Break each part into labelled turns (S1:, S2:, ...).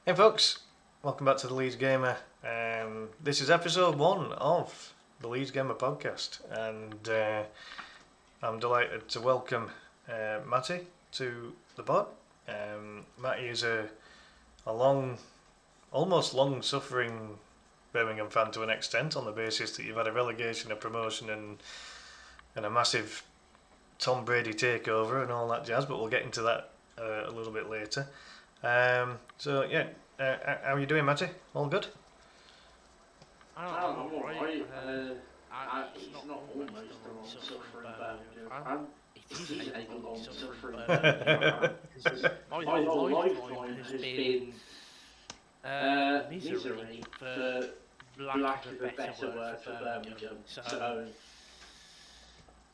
S1: Hey folks, welcome back to the Leeds Gamer. This is episode 1 of the Leeds Gamer podcast, and I'm delighted to welcome Matty to the pod. Matty is a almost long-suffering Birmingham fan to an extent, on the basis that you've had a relegation, a promotion, and a massive Tom Brady takeover and all that jazz. But we'll get into that a little bit later. How are you doing, Matty? All good?
S2: I'm alright. It's not almost a long-suffering Birmingham fan. It is a long-suffering Birmingham fan. My whole lifetime has been misery, for lack of a better word for Birmingham. So,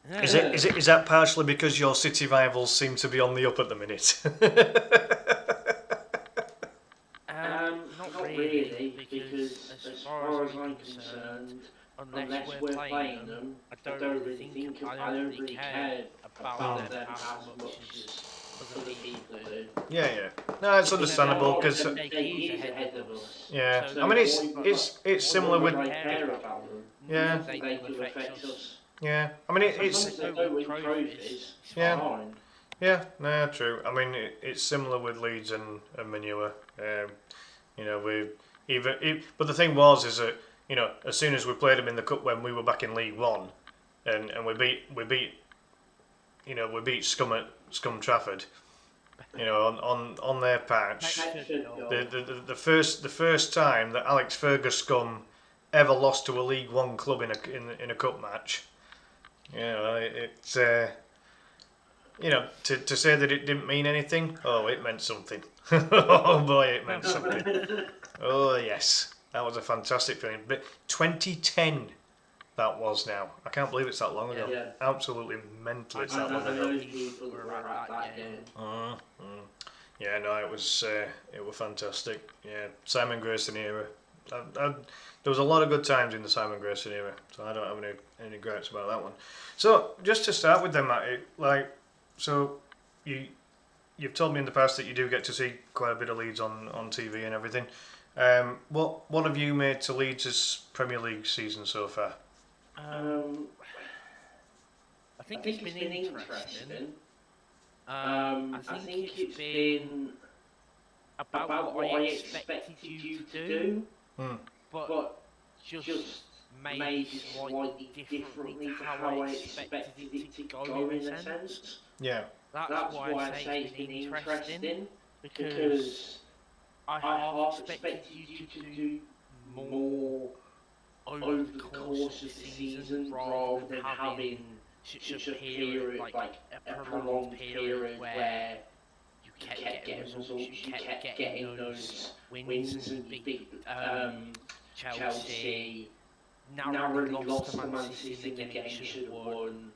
S2: yeah.
S1: Is that partially because your city rivals seem to be on the up at the minute?
S2: Not really, because as far as I'm concerned, unless we're playing them, I don't really care about them as much as other people do.
S1: Yeah. No, it's understandable because
S2: they're years ahead of us.
S1: yeah,
S2: So
S1: I mean it's similar with
S2: I care about them.
S1: Yeah.
S2: They do affect us.
S1: Yeah. I mean it's
S2: Sometimes they don't win trophies. It's
S1: Yeah.
S2: fine.
S1: Yeah, no, true. I mean it's similar with Leeds and Manure. But the thing is that as soon as we played them in the cup when we were back in League One, and we beat Scum at Scum Trafford, on their patch. The first time that Alex Fergus Scum ever lost to a League One club in a cup match, to say that it didn't mean anything, oh, it meant something. Oh boy, it meant something. Oh yes, that was a fantastic feeling. But 2010, that was now. I can't believe it's that long ago.
S2: Yeah.
S1: Absolutely mental. It's that long ago.
S2: Those people were at that game.
S1: Yeah, no, it was fantastic. Yeah, Simon Grayson era. There was a lot of good times in the Simon Grayson era, so I don't have any gripes about that one. So just to start with them, Matty, you've told me in the past that you do get to see quite a bit of Leeds on TV and everything. What have you made to Leeds' Premier League season so far?
S2: I think it's been interesting. I think it's been about what I expected you to do, but just maybe slightly differently to how I expected it to go in a sense.
S1: Yeah.
S2: That's why I say it's been interesting, because I half expected you to do more over the course of the season rather than having such a period, like a prolonged period where you kept getting results, you kept getting those wins and big Chelsea narrowly lost to Man City in the game you should have won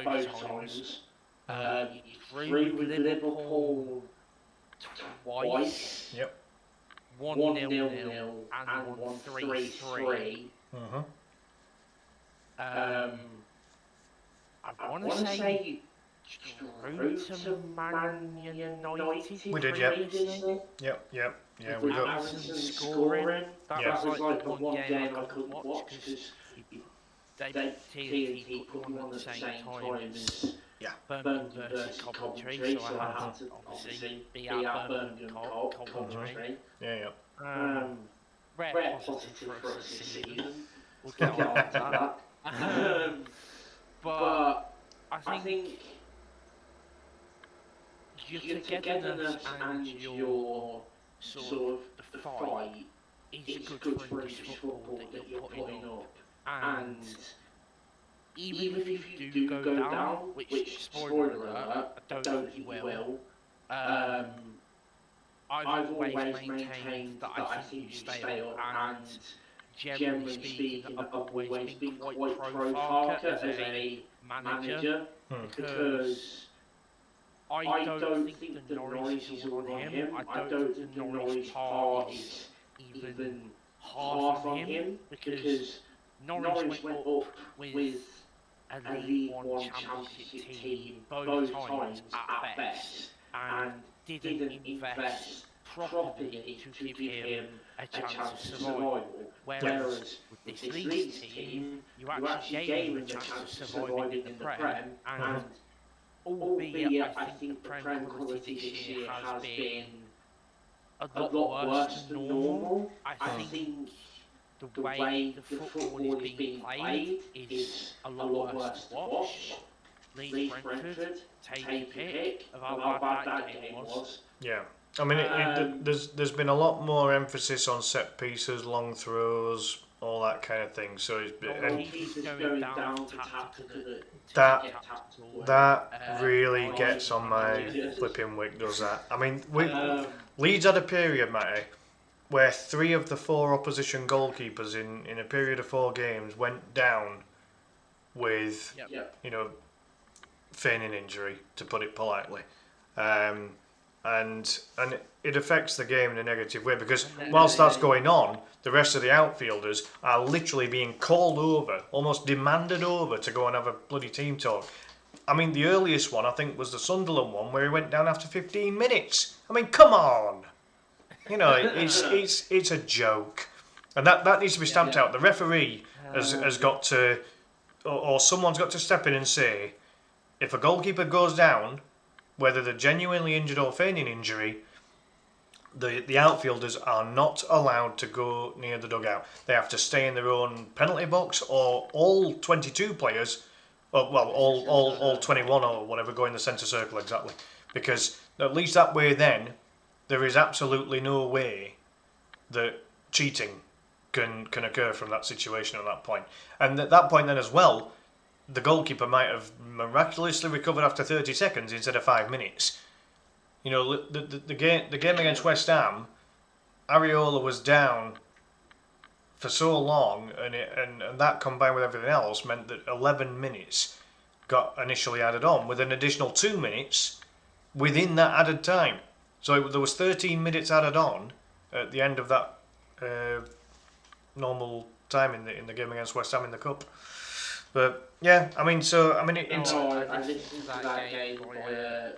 S2: both times. You drew with Liverpool twice.
S1: Yep.
S2: 1-0 and 1-3-3. I want to say drew to Man United.
S1: We did, yep. Yeah, we got.
S2: Alisson scoring. That was like the one game I couldn't watch because TNT put them on at the same time as Birmingham versus Coventry, so I had to obviously be at Birmingham Coventry.
S1: Yeah.
S2: Rare positive for us this season. We'll get on to that. But I think your togetherness and your sort of the fight is good for English football that you're putting up. And even if you do go down, which spoiler alert, I don't think you will, I've always maintained that I think you stay up, and generally speaking, I've always been quite pro Farke as a manager, because I don't think the Norwich is all on him. I don't think the Norwich part is even half on him, because Norwich went up with a League One Championship team both times at best, and didn't invest properly to give him a chance of survival. Whereas with this Leeds team, you actually gave him a chance of surviving in the Prem, and albeit I think the Prem quality this year has been a lot worse than normal, I think the way the football is being played is a lot worse to watch. Leeds Brentford, take your pick of how bad that game was.
S1: Yeah. I mean, there's been a lot more emphasis on set pieces, long throws, all that kind of thing. So it's
S2: going down to
S1: that really gets on my flipping wick. Does that? I mean, Leeds had a period, Matty, where 3 of the 4 opposition goalkeepers in a period of 4 games went down with feigning injury, to put it politely. And it affects the game in a negative way because whilst that's going on, the rest of the outfielders are literally being called over, almost demanded over to go and have a bloody team talk. I mean, the earliest one I think was the Sunderland one where he went down after 15 minutes. I mean, come on, it's a joke, and that needs to be stamped out. The referee has got to, or someone's got to step in and say, if a goalkeeper goes down, whether they're genuinely injured or feigning injury, the outfielders are not allowed to go near the dugout. They have to stay in their own penalty box, or all 22 players, all 21 or whatever, go in the centre circle exactly. Because at least that way then, there is absolutely no way that cheating can occur from that situation at that point. And at that point then as well, the goalkeeper might have miraculously recovered after 30 seconds instead of 5 minutes. The game against West Ham, Areola was down for so long, and that combined with everything else meant that 11 minutes got initially added on, with an additional 2 minutes within that added time. So there was 13 minutes added on at the end of that normal time in the game against West Ham in the Cup. But yeah, I mean,
S2: I listened to that game via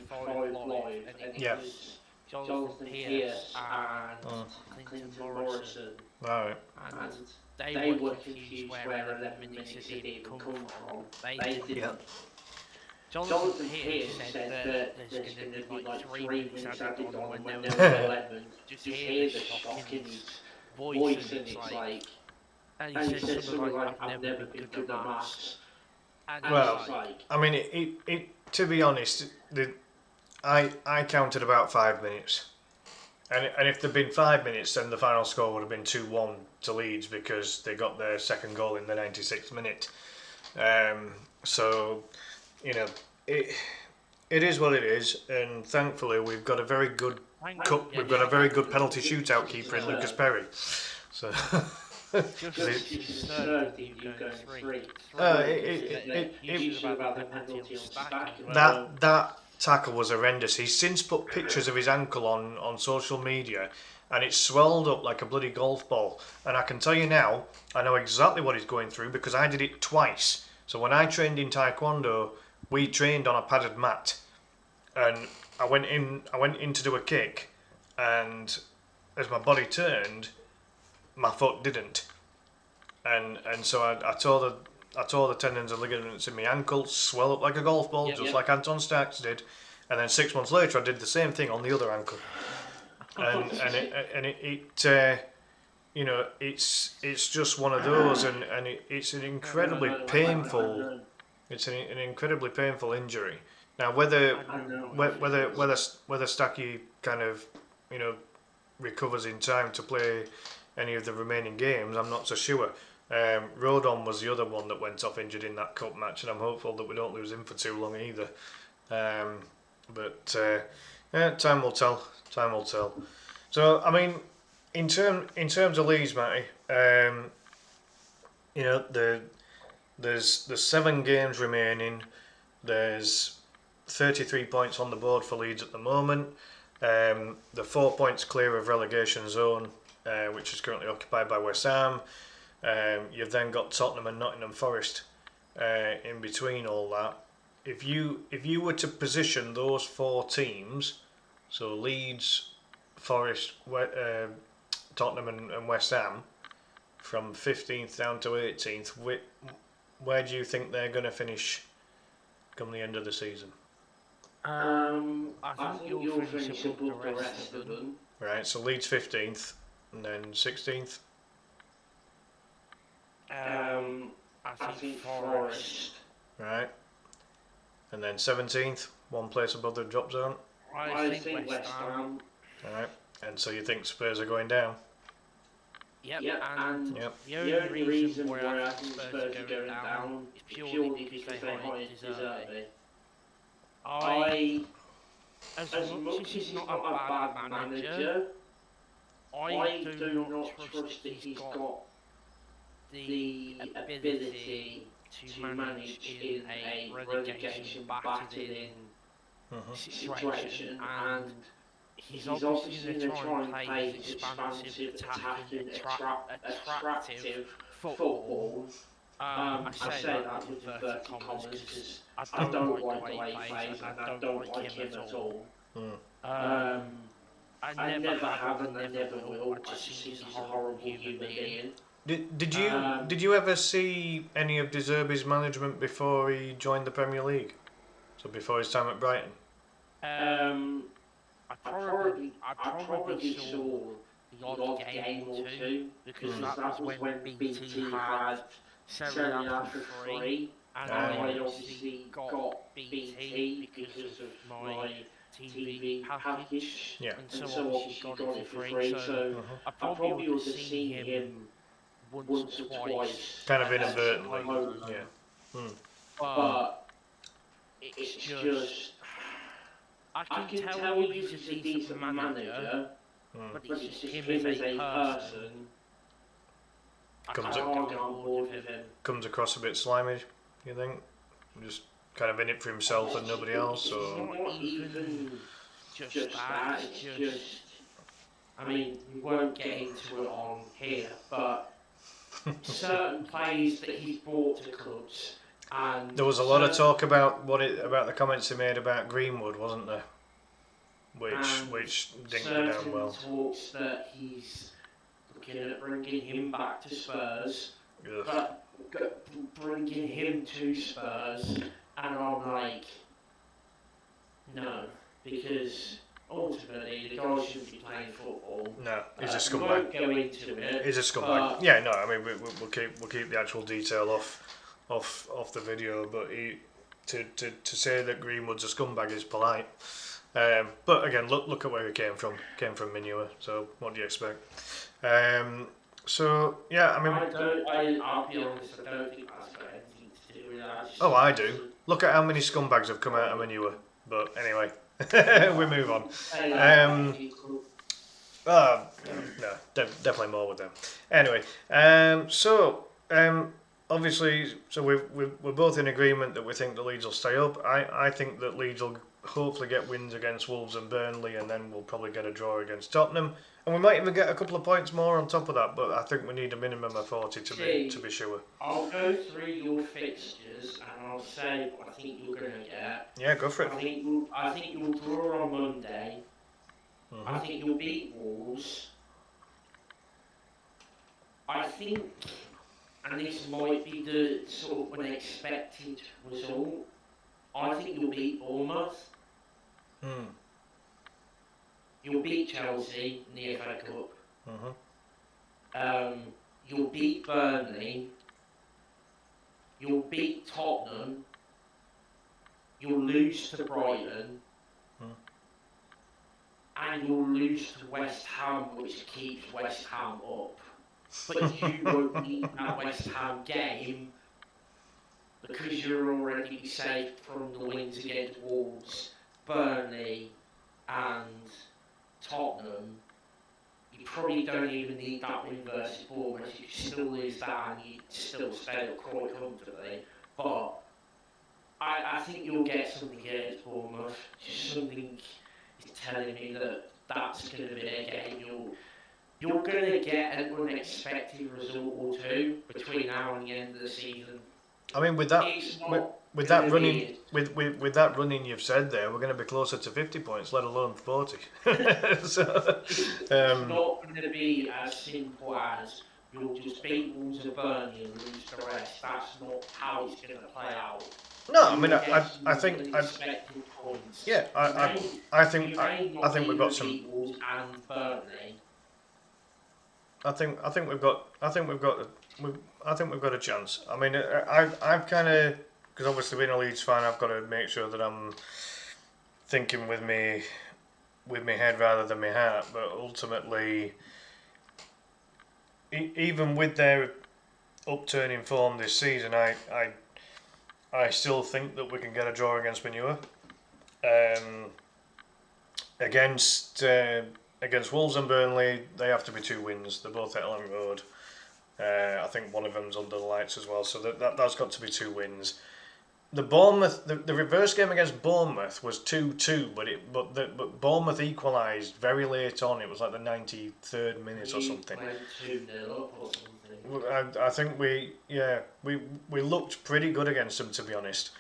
S2: 5 Live, and it was Jonathan Pearce and Clinton Morrison.
S1: Right.
S2: And they were confused where 11 minutes had even come from. They didn't. Jonathan Pearce said that there's going to be like 3 minutes added on when there was 11. Just hear the shock in his voice, and it's like. And he says something like, I've never been good at maths.
S1: Well, I mean, it to be honest, I counted about 5 minutes. And if there'd been 5 minutes, then the final score would have been 2-1 to Leeds because they got their second goal in the 96th minute. So, it is what it is, and thankfully we've got a very good we've got a very good penalty shootout keeper in Lucas Perry. So. That tackle was horrendous. He's since put pictures of his ankle on social media, and it's swelled up like a bloody golf ball. And I can tell you now, I know exactly what he's going through because I did it twice. So when I trained in Taekwondo, we trained on a padded mat, and I went in to do a kick, and as my body turned, my foot didn't. And so I tore the tendons and ligaments in my ankle, swell up like a golf ball, like Anton Starks did. And then 6 months later, I did the same thing on the other ankle. It's just one of those, and it's an incredibly painful. It's an incredibly painful injury. Now whether Stacky kind of recovers in time to play any of the remaining games, I'm not so sure. Rodon was the other one that went off injured in that cup match, and I'm hopeful that we don't lose him for too long either. But time will tell. Time will tell. So I mean, in terms of Leeds, Matty, there's 7 games remaining. There's 33 points on the board for Leeds at the moment. They're 4 points clear of relegation zone, which is currently occupied by West Ham. You've then got Tottenham and Nottingham Forest in between all that. If you were to position those 4 teams, so Leeds, Forest, Tottenham and West Ham from 15th down to 18th, where do you think they're going to finish come the end of the season?
S2: I think you'll finish above the rest of them.
S1: Right, so Leeds 15th and then 16th.
S2: I think Forest.
S1: Right, and then 17th, one place above the drop zone.
S2: I think West Ham.
S1: Alright, and so you think Spurs are going down?
S2: Yep, and the only reason why I think Spurs are going down is purely because they hired Deserbi. As much as he's not a bad manager, I do not trust that he's got the ability to manage in a relegation battered in situation, and he's obviously going to try and play his expansive, attacking, attractive football. I say that with inverted commas because I don't like the way he plays and I don't like him at all. I never have and I never will. I just think he's a horrible human being.
S1: Did you ever see any of De Zerbi's management before he joined the Premier League? So before his time at Brighton?
S2: I probably saw the odd game or two because that was when BT had Serie A for free, and I obviously got BT because of my TV package, and so obviously got it for free. So I probably would have seen him once or twice,
S1: kind of inadvertently, yeah.
S2: But it's just. I can tell you he's a decent manager, but it's just him as a person. I can't get on board with him.
S1: Comes across a bit slimy, you think? Just kind of in it for himself and nobody else? Or?
S2: It's not even just that, it's just... I mean, we won't get into it on here, but certain players that he's brought to clubs... And
S1: there was a lot of talk about about the comments he made about Greenwood, wasn't there? Which didn't go down well.
S2: Talks that he's looking at bringing him back to Spurs, but bringing him to Spurs, and I'm like, no, because ultimately the guy shouldn't be playing football.
S1: No, he's a scumbag.
S2: We won't go into it.
S1: He's a scumbag. Yeah, no, I mean we'll keep the actual detail off the video, but to say that Greenwood's a scumbag is polite. But again, look at where he came from. Came from Manure. So what do you expect? So yeah, I mean.
S2: I'll be honest. I don't think that's got anything to do with that.
S1: Oh, I do. Look at how many scumbags have come out of Manure. But anyway, we move on. No, definitely more with them. Anyway, obviously, so we're both in agreement that we think the Leeds will stay up. I think that Leeds will hopefully get wins against Wolves and Burnley, and then we'll probably get a draw against Tottenham, and we might even get a couple of points more on top of that. But I think we need a minimum of 40 to be sure.
S2: I'll go through your fixtures and I'll say what I think you're going to get.
S1: Yeah, go for it.
S2: I think you'll draw on Monday. I think you'll beat Wolves. I think. And this might be the sort of unexpected result. I think you'll beat Bournemouth. You'll beat Chelsea in the FA Cup. You'll beat Burnley. You'll beat Tottenham. You'll lose to Brighton. And you'll lose to West Ham, which keeps West Ham up. But you won't need that West Ham game because you're already safe from the wins against Wolves, Burnley and Tottenham. You probably don't even need that win versus Bournemouth. You still lose that and you still stay up quite comfortably. But I think you'll get something against Bournemouth. Just something is telling me that that's going to be a game you're going to get an unexpected result or two between now and the end of the season.
S1: I mean, with that running, with that running you've said there, we're going to be closer to 50 points, let alone 40. So,
S2: it's not going to be as simple as you'll just beat Wolves and Burnley and lose the rest. That's not how it's going to play out.
S1: no, I
S2: You
S1: mean,
S2: will get some
S1: I think,
S2: unexpected points.
S1: yeah,
S2: You may
S1: I
S2: not
S1: think we've got
S2: even
S1: some.
S2: beat Wolves and Burnley.
S1: I think we've got. I think we've got a chance. I mean, I've kind of, because obviously being a Leeds fan, I've got to make sure that I'm thinking with my head rather than my heart. But ultimately, even with their upturning form this season, I still think that we can get a draw against Manure. Um, against against Wolves and Burnley, they have to be 2 wins. They're both at Elland Road. I think one of them's under the lights as well, so that's got to be 2 wins. The Bournemouth, the reverse game against Bournemouth was 2-2, but Bournemouth equalised very late on. It was like the 93rd minute or something.
S2: Went 2-0 up or something.
S1: I think we looked pretty good against them, to be honest.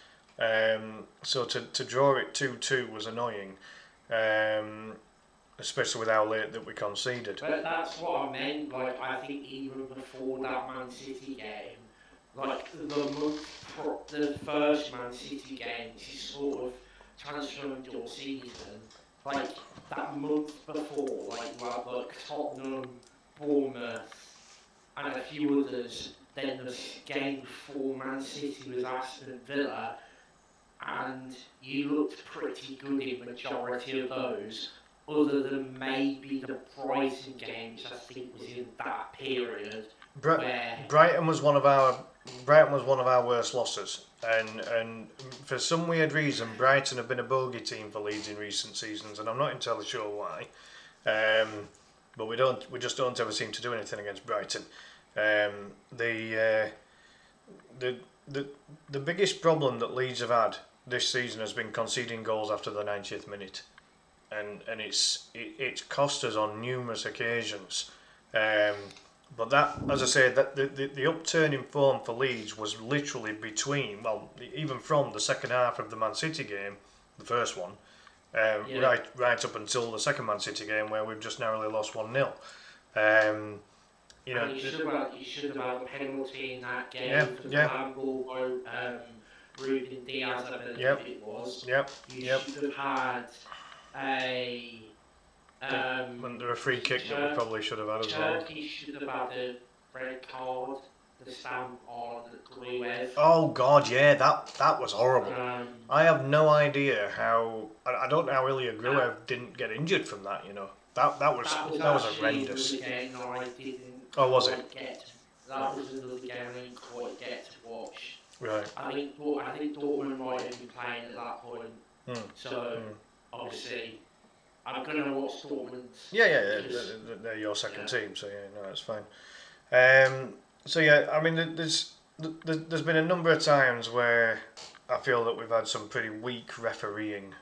S1: So to draw it 2-2 was annoying. Especially with how late that we conceded.
S2: But that's what I meant. Like, I think even before that Man City game, like the first Man City game, is sort of transformed your season. Like that month before, like you had like Tottenham, Bournemouth, and a few others. Then the game before Man City was Aston Villa, and you looked pretty good in majority of those. Other than maybe the Brighton games, I think was in that period.
S1: Brighton was one of our worst losses, and for some weird reason, Brighton have been a bogey team for Leeds in recent seasons, and I'm not entirely sure why. But we just don't ever seem to do anything against Brighton. The biggest problem that Leeds have had this season has been conceding goals after the 90th minute. And it's cost us on numerous occasions. But that, as I say, that the upturn in form for Leeds was literally between, well, even from the second half of the Man City game, the first one, right up until the second Man City game where we've just narrowly lost 1-0.
S2: You should have had a penalty in that game for the handball. Ruben Diaz, I believe it was. You should have had
S1: there a free kick that we probably should have had as well.
S2: Turkey should have had a red card, the stamp on Gruev.
S1: Oh God, yeah, that was horrible. I have no idea how. I don't know how Ilya Gruev didn't get injured from that. You know, that was horrendous. Oh, was it?
S2: That was another game I didn't quite get to watch.
S1: Right.
S2: I think Dortmund might have been playing at that point. So obviously, I'm going to watch Dortmund.
S1: Yeah. They're your second team, so yeah, no, that's fine. So yeah, I mean, there's been a number of times where I feel that we've had some pretty weak refereeing.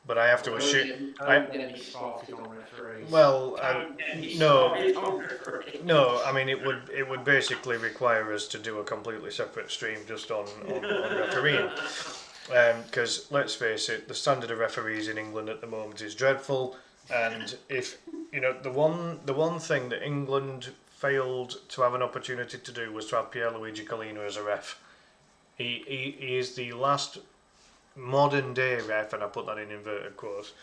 S1: But I have to assume.
S2: Don't get me started on referees.
S1: Well, no. I mean, it would basically require us to do a completely separate stream just on refereeing. Because let's face it, the standard of referees in England at the moment is dreadful. And if you know the one thing that England failed to have an opportunity to do was to have Pierluigi Collina as a ref. He is the last modern day ref, and I put that in inverted quotes.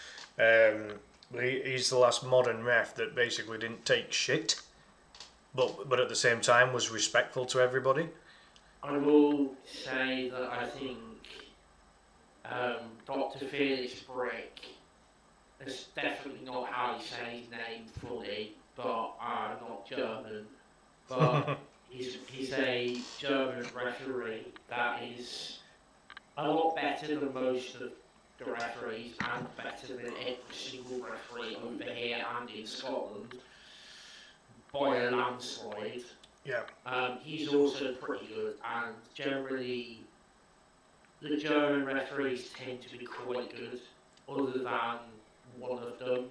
S1: He's the last modern ref that basically didn't take shit, but at the same time was respectful to everybody.
S2: I will say that I think Dr. Felix Brick is definitely not how you say his name fully, but I'm not German. But he's a German referee that is a lot better than most of the referees and better than every single referee over here and in Scotland by a landslide.
S1: Yeah.
S2: He's also pretty good, and generally the German referees tend to be quite good, other than one of them.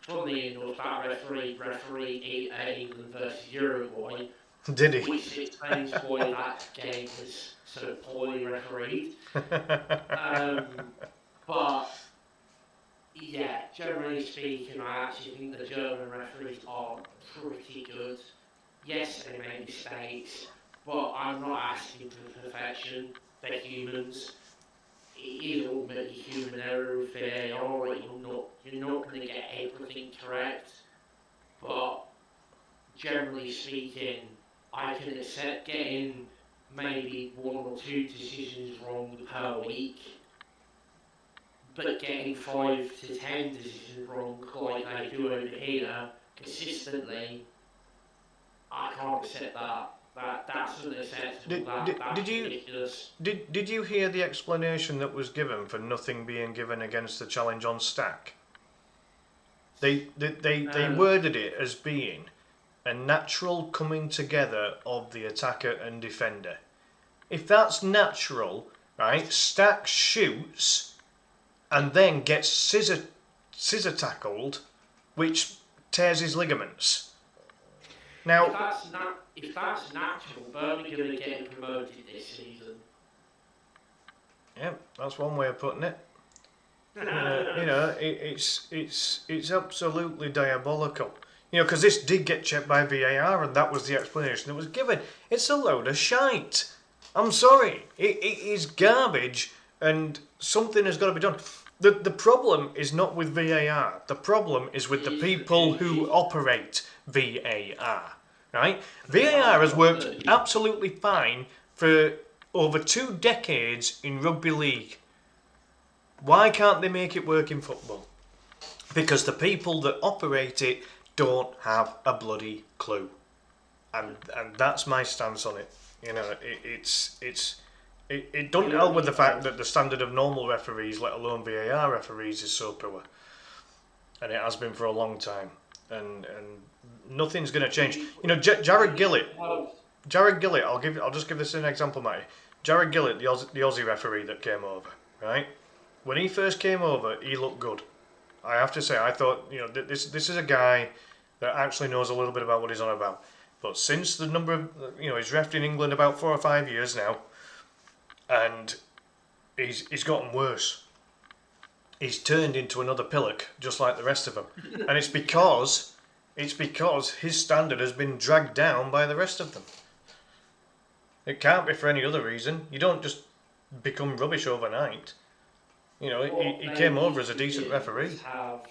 S2: Funnily enough, that referee England versus Uruguay
S1: Did he?
S2: Which explains why that game was so poorly refereed. But yeah, generally speaking, I actually think the German referees are pretty good. Yes, they make mistakes, but I'm not asking for perfection. They're humans. It is ultimately human error with VAR. Like you're not going to get everything correct, but generally speaking, I can accept getting maybe 1 or 2 decisions wrong per week, but getting 5 to 10 decisions wrong like they do over here consistently, I can't accept that. That's unacceptable. That's ridiculous.
S1: Did you hear the explanation that was given for nothing being given against the challenge on Stack? They worded it as being a natural coming together of the attacker and defender. If that's natural, right, Stack shoots and then gets scissor tackled, which tears his ligaments. Now,
S2: if that's natural, Birmingham are getting promoted this season.
S1: Yeah, that's one way of putting it. It's absolutely diabolical. Because this did get checked by VAR, and that was the explanation that was given. It's a load of shite. I'm sorry, it is garbage, and something has got to be done. The problem is not with VAR. The problem is with the people who operate VAR. Right? VAR has worked absolutely fine for over 2 decades in rugby league. Why can't they make it work in football? Because the people that operate it don't have a bloody clue, and that's my stance on it. It doesn't help with the fact that the standard of normal referees, let alone VAR referees, is so poor, and it has been for a long time, and nothing's going to change. Jared Gillett. I'll just give this an example, Matty. Jared Gillett, the Aussie referee that came over, right? When he first came over, he looked good. I have to say, I thought, this is a guy that actually knows a little bit about what he's on about. But since the number of, he's refed in England about 4 or 5 years now, and he's gotten worse. He's turned into another pillock, just like the rest of them. And it's because his standard has been dragged down by the rest of them. It can't be for any other reason. You don't just become rubbish overnight. He came over as a decent referee.
S2: Have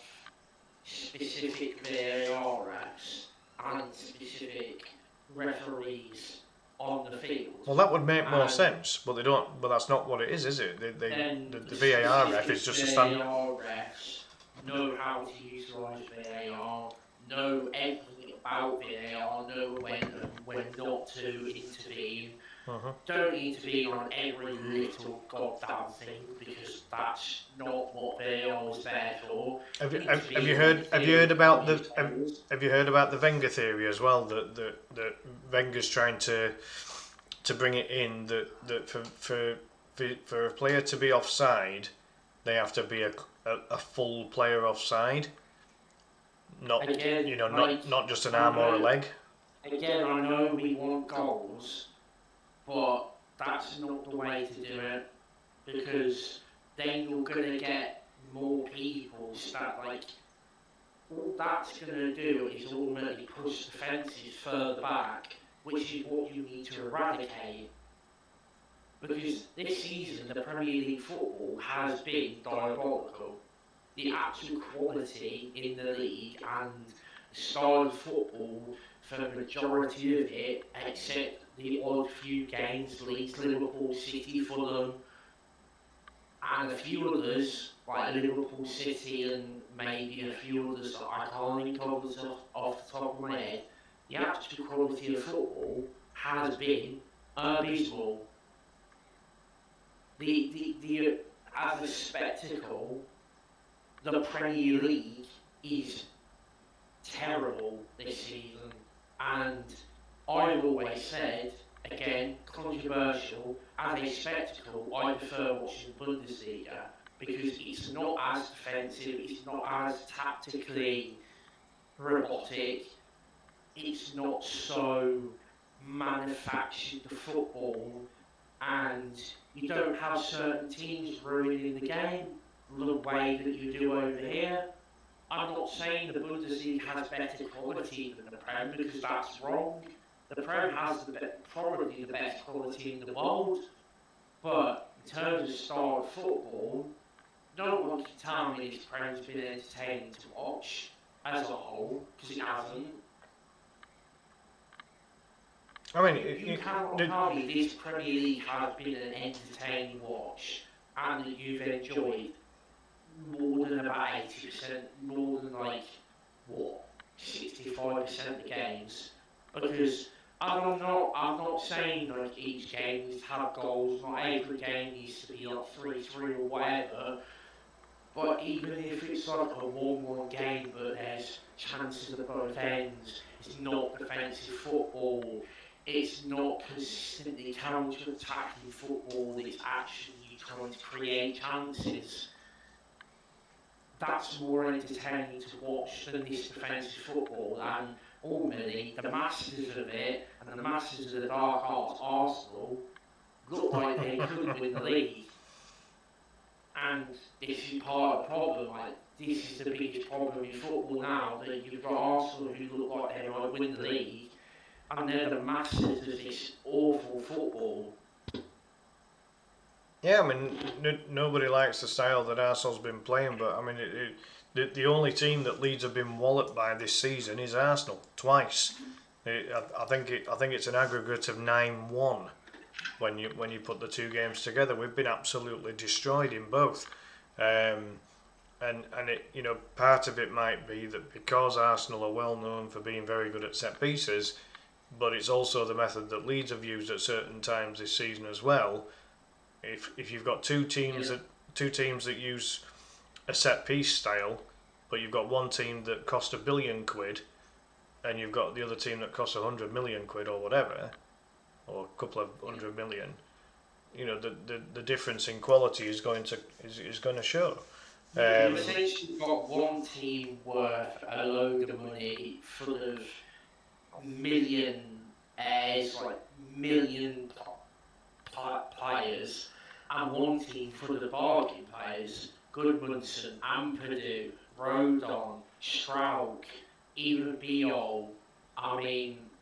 S2: specific VAR refs and specific referees on the field.
S1: Well, that would make more sense, but they don't. But that's not what it is it? The VAR ref is just a standard.
S2: VAR refs know how to utilise VAR, know everything about VAR, know when not to intervene. Don't intervene on every little goddamn thing, because that's not what VAR is there for.
S1: Have you heard about the Wenger theory as well? That Wenger's trying to bring it in that for a player to be offside, they have to be a full player offside, not just an arm or a leg.
S2: Again, I know we want goals, but that's not the way to do it, because then you're going to get more people all that's going to do is ultimately push defences further back, which is what you need to eradicate. Because this season, the Premier League football has been diabolical. The actual quality in the league and style of football for the majority of it, except the odd few games, Leeds, Liverpool, City, Fulham, and a few others, like Liverpool, City, and maybe a few others that I can't think of off the top of my head, the actual quality of football has been abysmal. As a spectacle, the Premier League is terrible this season, and I've always said, again, controversial, as a spectacle, I prefer watching Bundesliga, because it's not as defensive, it's not as tactically robotic, it's not so manufactured the football, and you don't have certain teams ruining the game the way that you do over here. I'm not saying the Bundesliga has better quality than the Prem, because that's wrong. The Prem has probably the best quality in the world, but in terms of style of football, no one can tell me this Prem's been entertaining to watch as a whole, because it hasn't.
S1: I mean,
S2: you cannot tell me this Premier League has been an entertaining watch and that you've enjoyed more than about 80%, more than 65% of the games. Because I'm not saying each game needs to have goals, not every game needs to be 3-3 or whatever. But even if it's a 1-1 game but there's chances at both ends, it's not defensive football, it's not consistently counter-attacking football, it's actually trying to create chances. That's more entertaining to watch than this defensive football, and ultimately the masters of it and the masters of the dark arts, Arsenal, look like they couldn't win the league. And this is part of the problem. This is the biggest problem in football now, that you've got Arsenal who look like they might win the league, and they're the masters of this awful football.
S1: Yeah, I mean, nobody likes the style that Arsenal's been playing, but I mean, the only team that Leeds have been walloped by this season is Arsenal twice. I think it's an aggregate of 9-1 when you put the two games together. We've been absolutely destroyed in both, and it, part of it might be that because Arsenal are well known for being very good at set pieces, but it's also the method that Leeds have used at certain times this season as well. If you've got two teams that use a set piece style, but you've got one team that cost £1 billion, and you've got the other team that costs £100 million or whatever, or a couple of 100 million, the difference in quality is going to show.
S2: You've essentially got one team worth a load of money, full of millionaires, million players, and one team full of bargain players: Goodmanson, Ampadu, Rodon, Strauk, even Biol,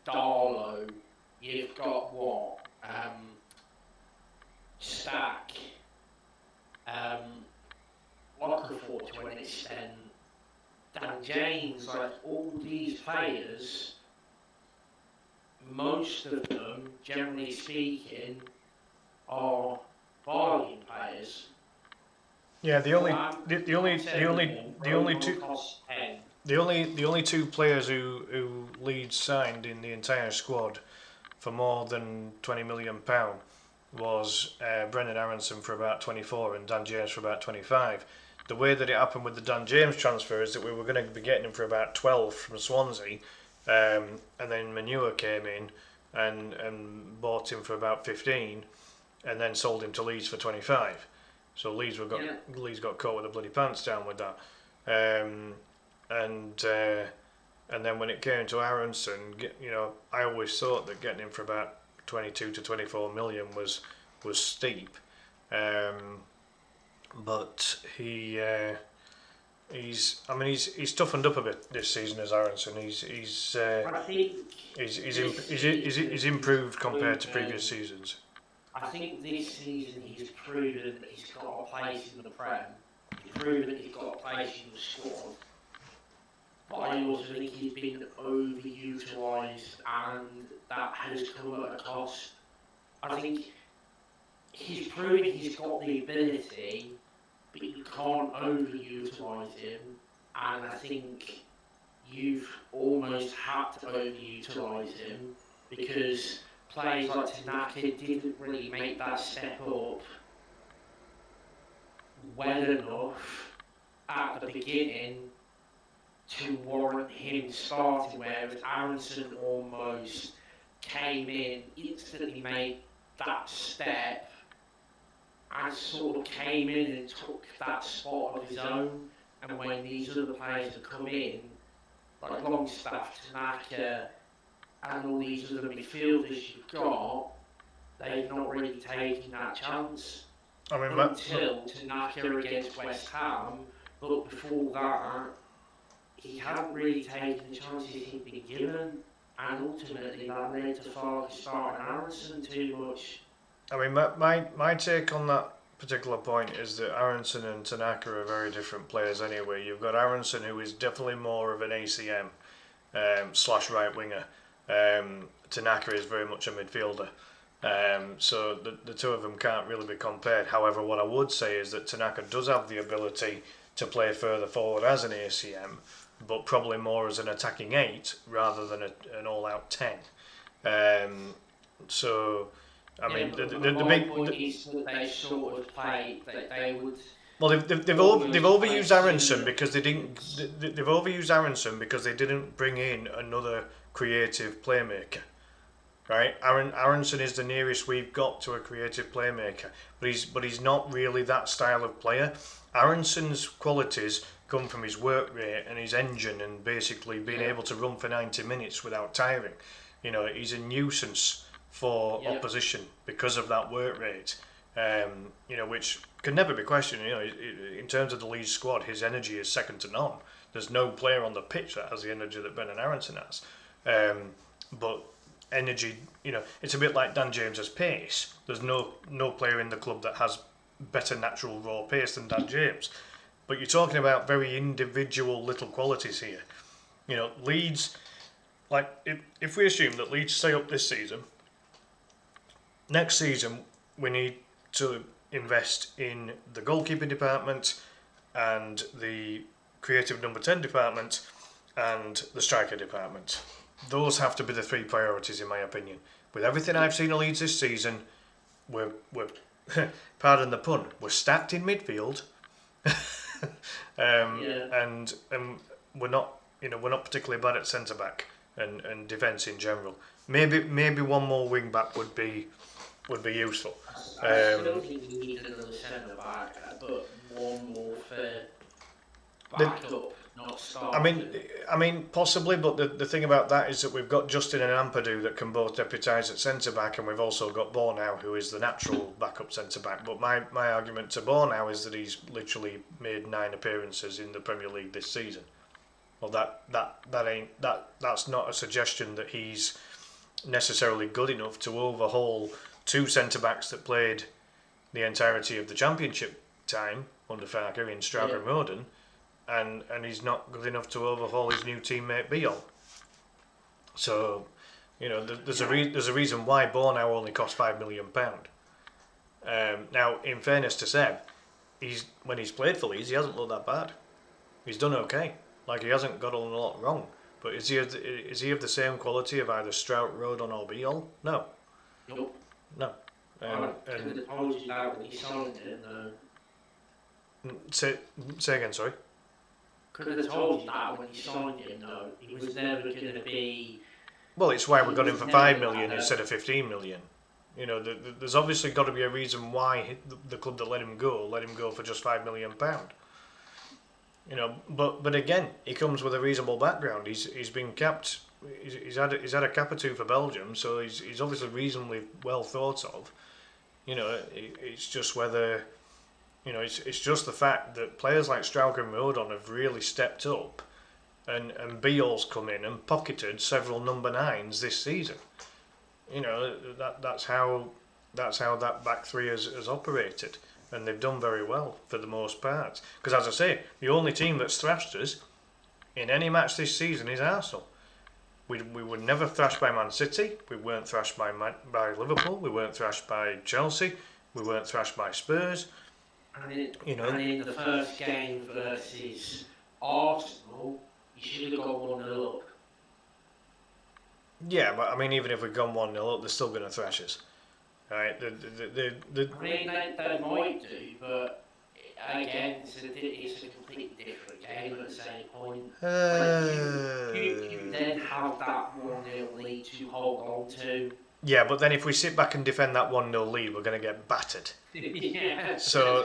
S2: Darlow. You've got Stack, Okafor to an extent, Dan James, all these players, most of them, generally speaking, are bargain players.
S1: Yeah, the only two players who Leeds signed in the entire squad for more than £20 million was Brendan Aronson for about 24 and Dan James for about 25. The way that it happened with the Dan James transfer is that we were going to be getting him for about 12 from Swansea, and then Manure came in and bought him for about 15, and then sold him to Leeds for 25. So Leeds got caught with the bloody pants down with that, and then when it came to Aronson, I always thought that getting him for about 22 to 24 million was steep, but he's toughened up a bit this season as Aronson. He's improved compared to previous seasons.
S2: I think this season he's proven that he's got a place in the Prem. He's proven that he's got a place in the squad. But I also think he's been overutilised, and that has come at a cost. I think he's proven he's got the ability, but you can't overutilise him. And I think you've almost had to overutilise him, because players like Tanaka didn't really make that step up well enough at the beginning to warrant him starting, whereas Aronson almost came in, instantly made that step, and sort of came in and took that spot of his own. And when these other players have come in, like Longstaff, Tanaka, and all these other midfielders you've got, they've not really taken that chance
S1: I mean,
S2: until Tanaka against West Ham. But before that, he hadn't really taken the chances he'd been given, and ultimately that led to Farkas starting Aronson too much.
S1: I mean, my take on that particular point is that Aronson and Tanaka are very different players anyway. You've got Aronson, who is definitely more of an ACM slash right winger. Tanaka is very much a midfielder. So the two of them can't really be compared. However, what I would say is that Tanaka does have the ability to play further forward as an ACM, but probably more as an attacking 8 rather than an all-out 10. So, I mean, the big
S2: point is that they sort of play that they would.
S1: Well, they've overused Aronson because they didn't. They've overused Aronson because they didn't bring in another creative playmaker. Right, Aronson is the nearest we've got to a creative playmaker, but he's not really that style of player. Aronson's qualities come from his work rate and his engine, and basically being able to run for 90 minutes without tiring. You know, he's a nuisance for opposition because of that work rate. You know, which can never be questioned. You know, in terms of the Leeds squad, his energy is second to none. There's no player on the pitch that has the energy that Brendan Aronson has. But energy, you know, it's a bit like Dan James's pace. There's no player in the club that has better natural raw pace than Dan James. But you're talking about very individual little qualities here. You know, Leeds, like if we assume that Leeds stay up this season, next season we need to invest in the goalkeeping department and the creative number 10 department and the striker department. Those have to be the 3 priorities, in my opinion. With everything I've seen of Leeds this season, we're pardon the pun, we're stacked in midfield, and we're not particularly bad at centre back and defence in general. Maybe one more wing back would be useful.
S2: I still think you need another centre back, but one more for backup. I
S1: mean, possibly, but the thing about that is that we've got Justin and Ampadu that can both deputise at centre back, and we've also got Bornau, who is the natural backup centre back. But my argument to Bornau is that he's literally made 9 appearances in the Premier League this season. Well, that's not a suggestion that he's necessarily good enough to overhaul 2 centre backs that played the entirety of the Championship time under Farker in Strauch and Roden. And he's not good enough to overhaul his new teammate Beal. So, you know, there's a reason why Bornau only cost £5 million. Now, in fairness to Seb, when he's played for Leeds, he hasn't looked that bad. He's done okay. Like, he hasn't got a lot wrong. But is he of the same quality of either Strauch, Roden, or Beal? No.
S2: Nope.
S1: No.
S2: I could have told you that when he signed him, though.
S1: Say again, sorry.
S2: Could have told you that when he signed him, though. He was never going to be.
S1: Well, it's why we got him for 5 million instead of 15 million. You know, there's obviously got to be a reason why the club that let him go for just £5 million. You know, but again, he comes with a reasonable background. He's been capped. He's had a cap or 2 for Belgium, so he's obviously reasonably well thought of. You know, it's just whether. You know, it's just the fact that players like Strauch and Rodon have really stepped up, and Beale's come in and pocketed several number 9s this season. You know, that's how that back 3 has operated, and they've done very well for the most part. Because as I say, the only team that's thrashed us in any match this season is Arsenal. We were never thrashed by Man City. We weren't thrashed by Liverpool. We weren't thrashed by Chelsea. We weren't thrashed by Spurs.
S2: And in the first game versus Arsenal, you should have gone 1-0 up.
S1: Yeah, but I mean, even if we'd gone 1-0 up, they're still going to thrash us. Right?
S2: I mean, they might do, but again, it's a completely different game at the same point. You then have that 1-0 lead to hold on to.
S1: Yeah, but then if we sit back and defend that 1-0 lead, we're going to get battered.
S2: Yeah.
S1: So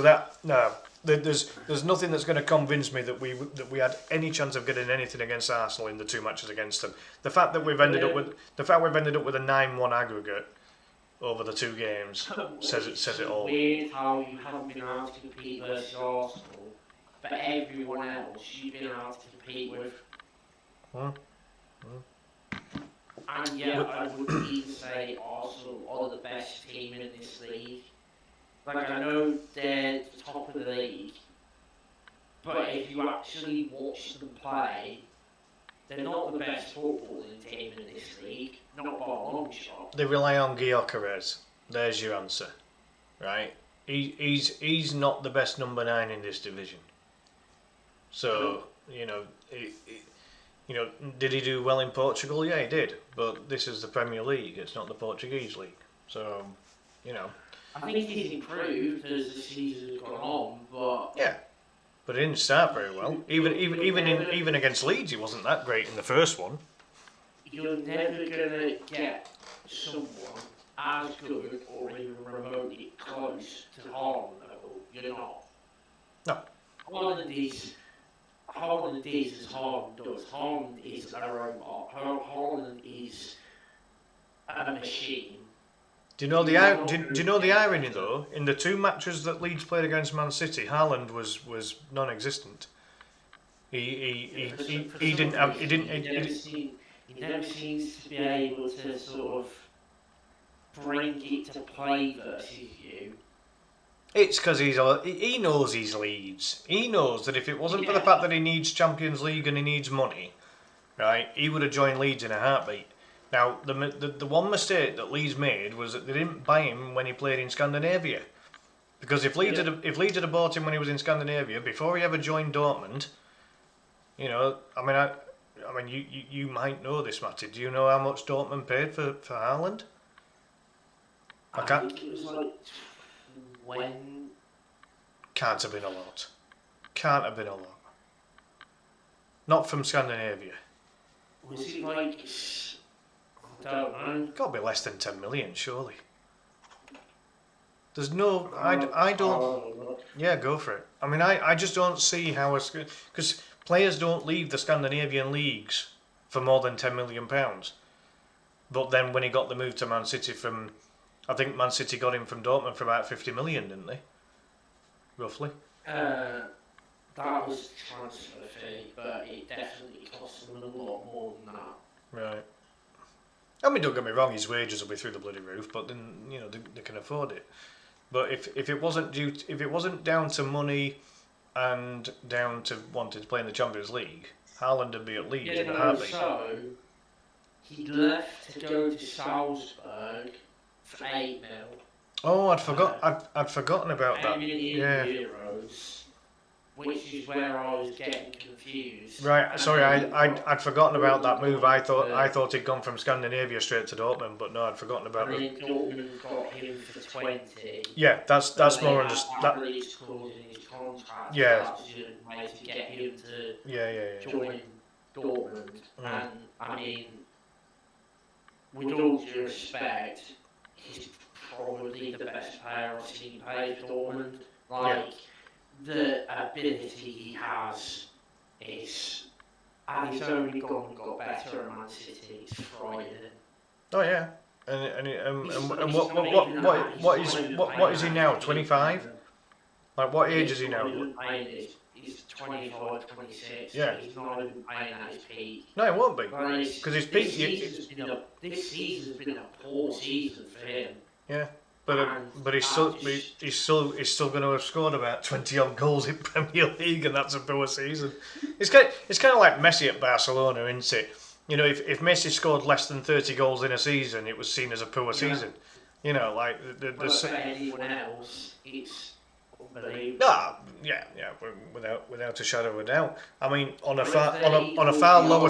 S1: that no, there's nothing that's going to convince me that we had any chance of getting anything against Arsenal in the 2 matches against them. The fact we've ended up with a 9-1 aggregate over the 2 games says it all.
S2: Weird how you haven't been able to compete versus Arsenal, but everyone else you've been able to compete with. And yeah, I wouldn't even say Arsenal are the best team in this league. Like, I know they're the top of the league, but if you actually watch them play, they're not the best footballing team in this league, not by a long shot.
S1: They rely on Gyökeres. There's your answer, right? He's not the best number 9 in this division. So did he do well in Portugal? Yeah, he did. But this is the Premier League. It's not the Portuguese league. So,
S2: I think he's improved as the season's gone on, but
S1: yeah, but he didn't start very well. Even against Leeds, he wasn't that great in the first one.
S2: You're never gonna get someone as good or even remotely close to Haaland level. You're not.
S1: No.
S2: Haaland is as Haaland does. Haaland is a robot. Haaland is a machine.
S1: Do you know the irony though? In the 2 matches that Leeds played against Man City, Haaland was non-existent. He
S2: never seems to be able to sort of bring it to play versus you.
S1: It's because he knows he's Leeds. He knows that if it wasn't for the fact that he needs Champions League and he needs money, right, he would have joined Leeds in a heartbeat. Now, the one mistake that Leeds made was that they didn't buy him when he played in Scandinavia. Because if Leeds had bought him when he was in Scandinavia, before he ever joined Dortmund, you might know this, Matty. Do you know how much Dortmund paid for Haaland?
S2: I think it was like when...
S1: Can't have been a lot. Can't have been a lot. Not from Scandinavia.
S2: Was it like... I don't know.
S1: Got to be less than 10 million, surely. There's no... I don't... Yeah, go for it. I mean, I just don't see how it's... Because players don't leave the Scandinavian leagues for more than £10 million. But then when he got the move to Man City from... I think Man City got him from Dortmund for about 50 million, didn't they? Roughly.
S2: That was transfer fee, but it definitely cost them a lot more than that.
S1: Right. I mean, don't get me wrong, his wages will be through the bloody roof, but then they can afford it. But if it wasn't down to money and down to wanting to play in the Champions League, Haaland would be at Leeds in a heartbeat.
S2: So he left to go to Salzburg for 8 mil.
S1: Oh, I'd forgotten about that. Yeah.
S2: Euros, which is where I was getting confused.
S1: Right, sorry, I'd forgotten about that move. I thought he'd gone from Scandinavia straight to Dortmund, but no, I'd forgotten about
S2: that.
S1: And
S2: then Dortmund got him for 20.
S1: Yeah, that's more
S2: that release clause in his contract.
S1: Yeah.
S2: That was a way to get him to join Dortmund. And I mean, with all due respect, he's probably the best player I've seen play for Dortmund. The ability he has is, and he's only got better at Man City. It's frightening.
S1: Oh yeah, and what is he now? 25? Like what age is he now?
S2: He's 25, 26.
S1: Yeah.
S2: He's not even playing at his peak.
S1: No, he won't be. Because his peak.
S2: This season's been a poor season for him.
S1: Yeah. But he's still going to have scored about 20 odd goals in Premier League, and that's a poor season. It's kind of like Messi at Barcelona, isn't it? If Messi scored less than 30 goals in a season, it was seen as a poor season.
S2: For anyone else, it's unbelievable.
S1: Without a shadow of a doubt. I mean, on a far lower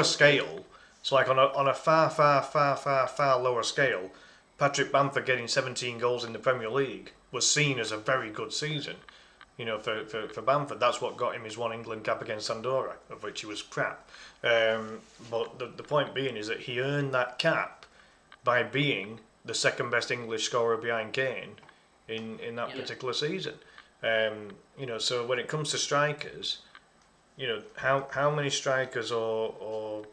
S1: scale. So like on a far lower scale. Patrick Bamford getting 17 goals in the Premier League was seen as a very good season. For Bamford, that's what got him his one England cap against Andorra, of which he was crap. But the point being is that he earned that cap by being the second best English scorer behind Kane in that particular season. So when it comes to strikers, how many strikers or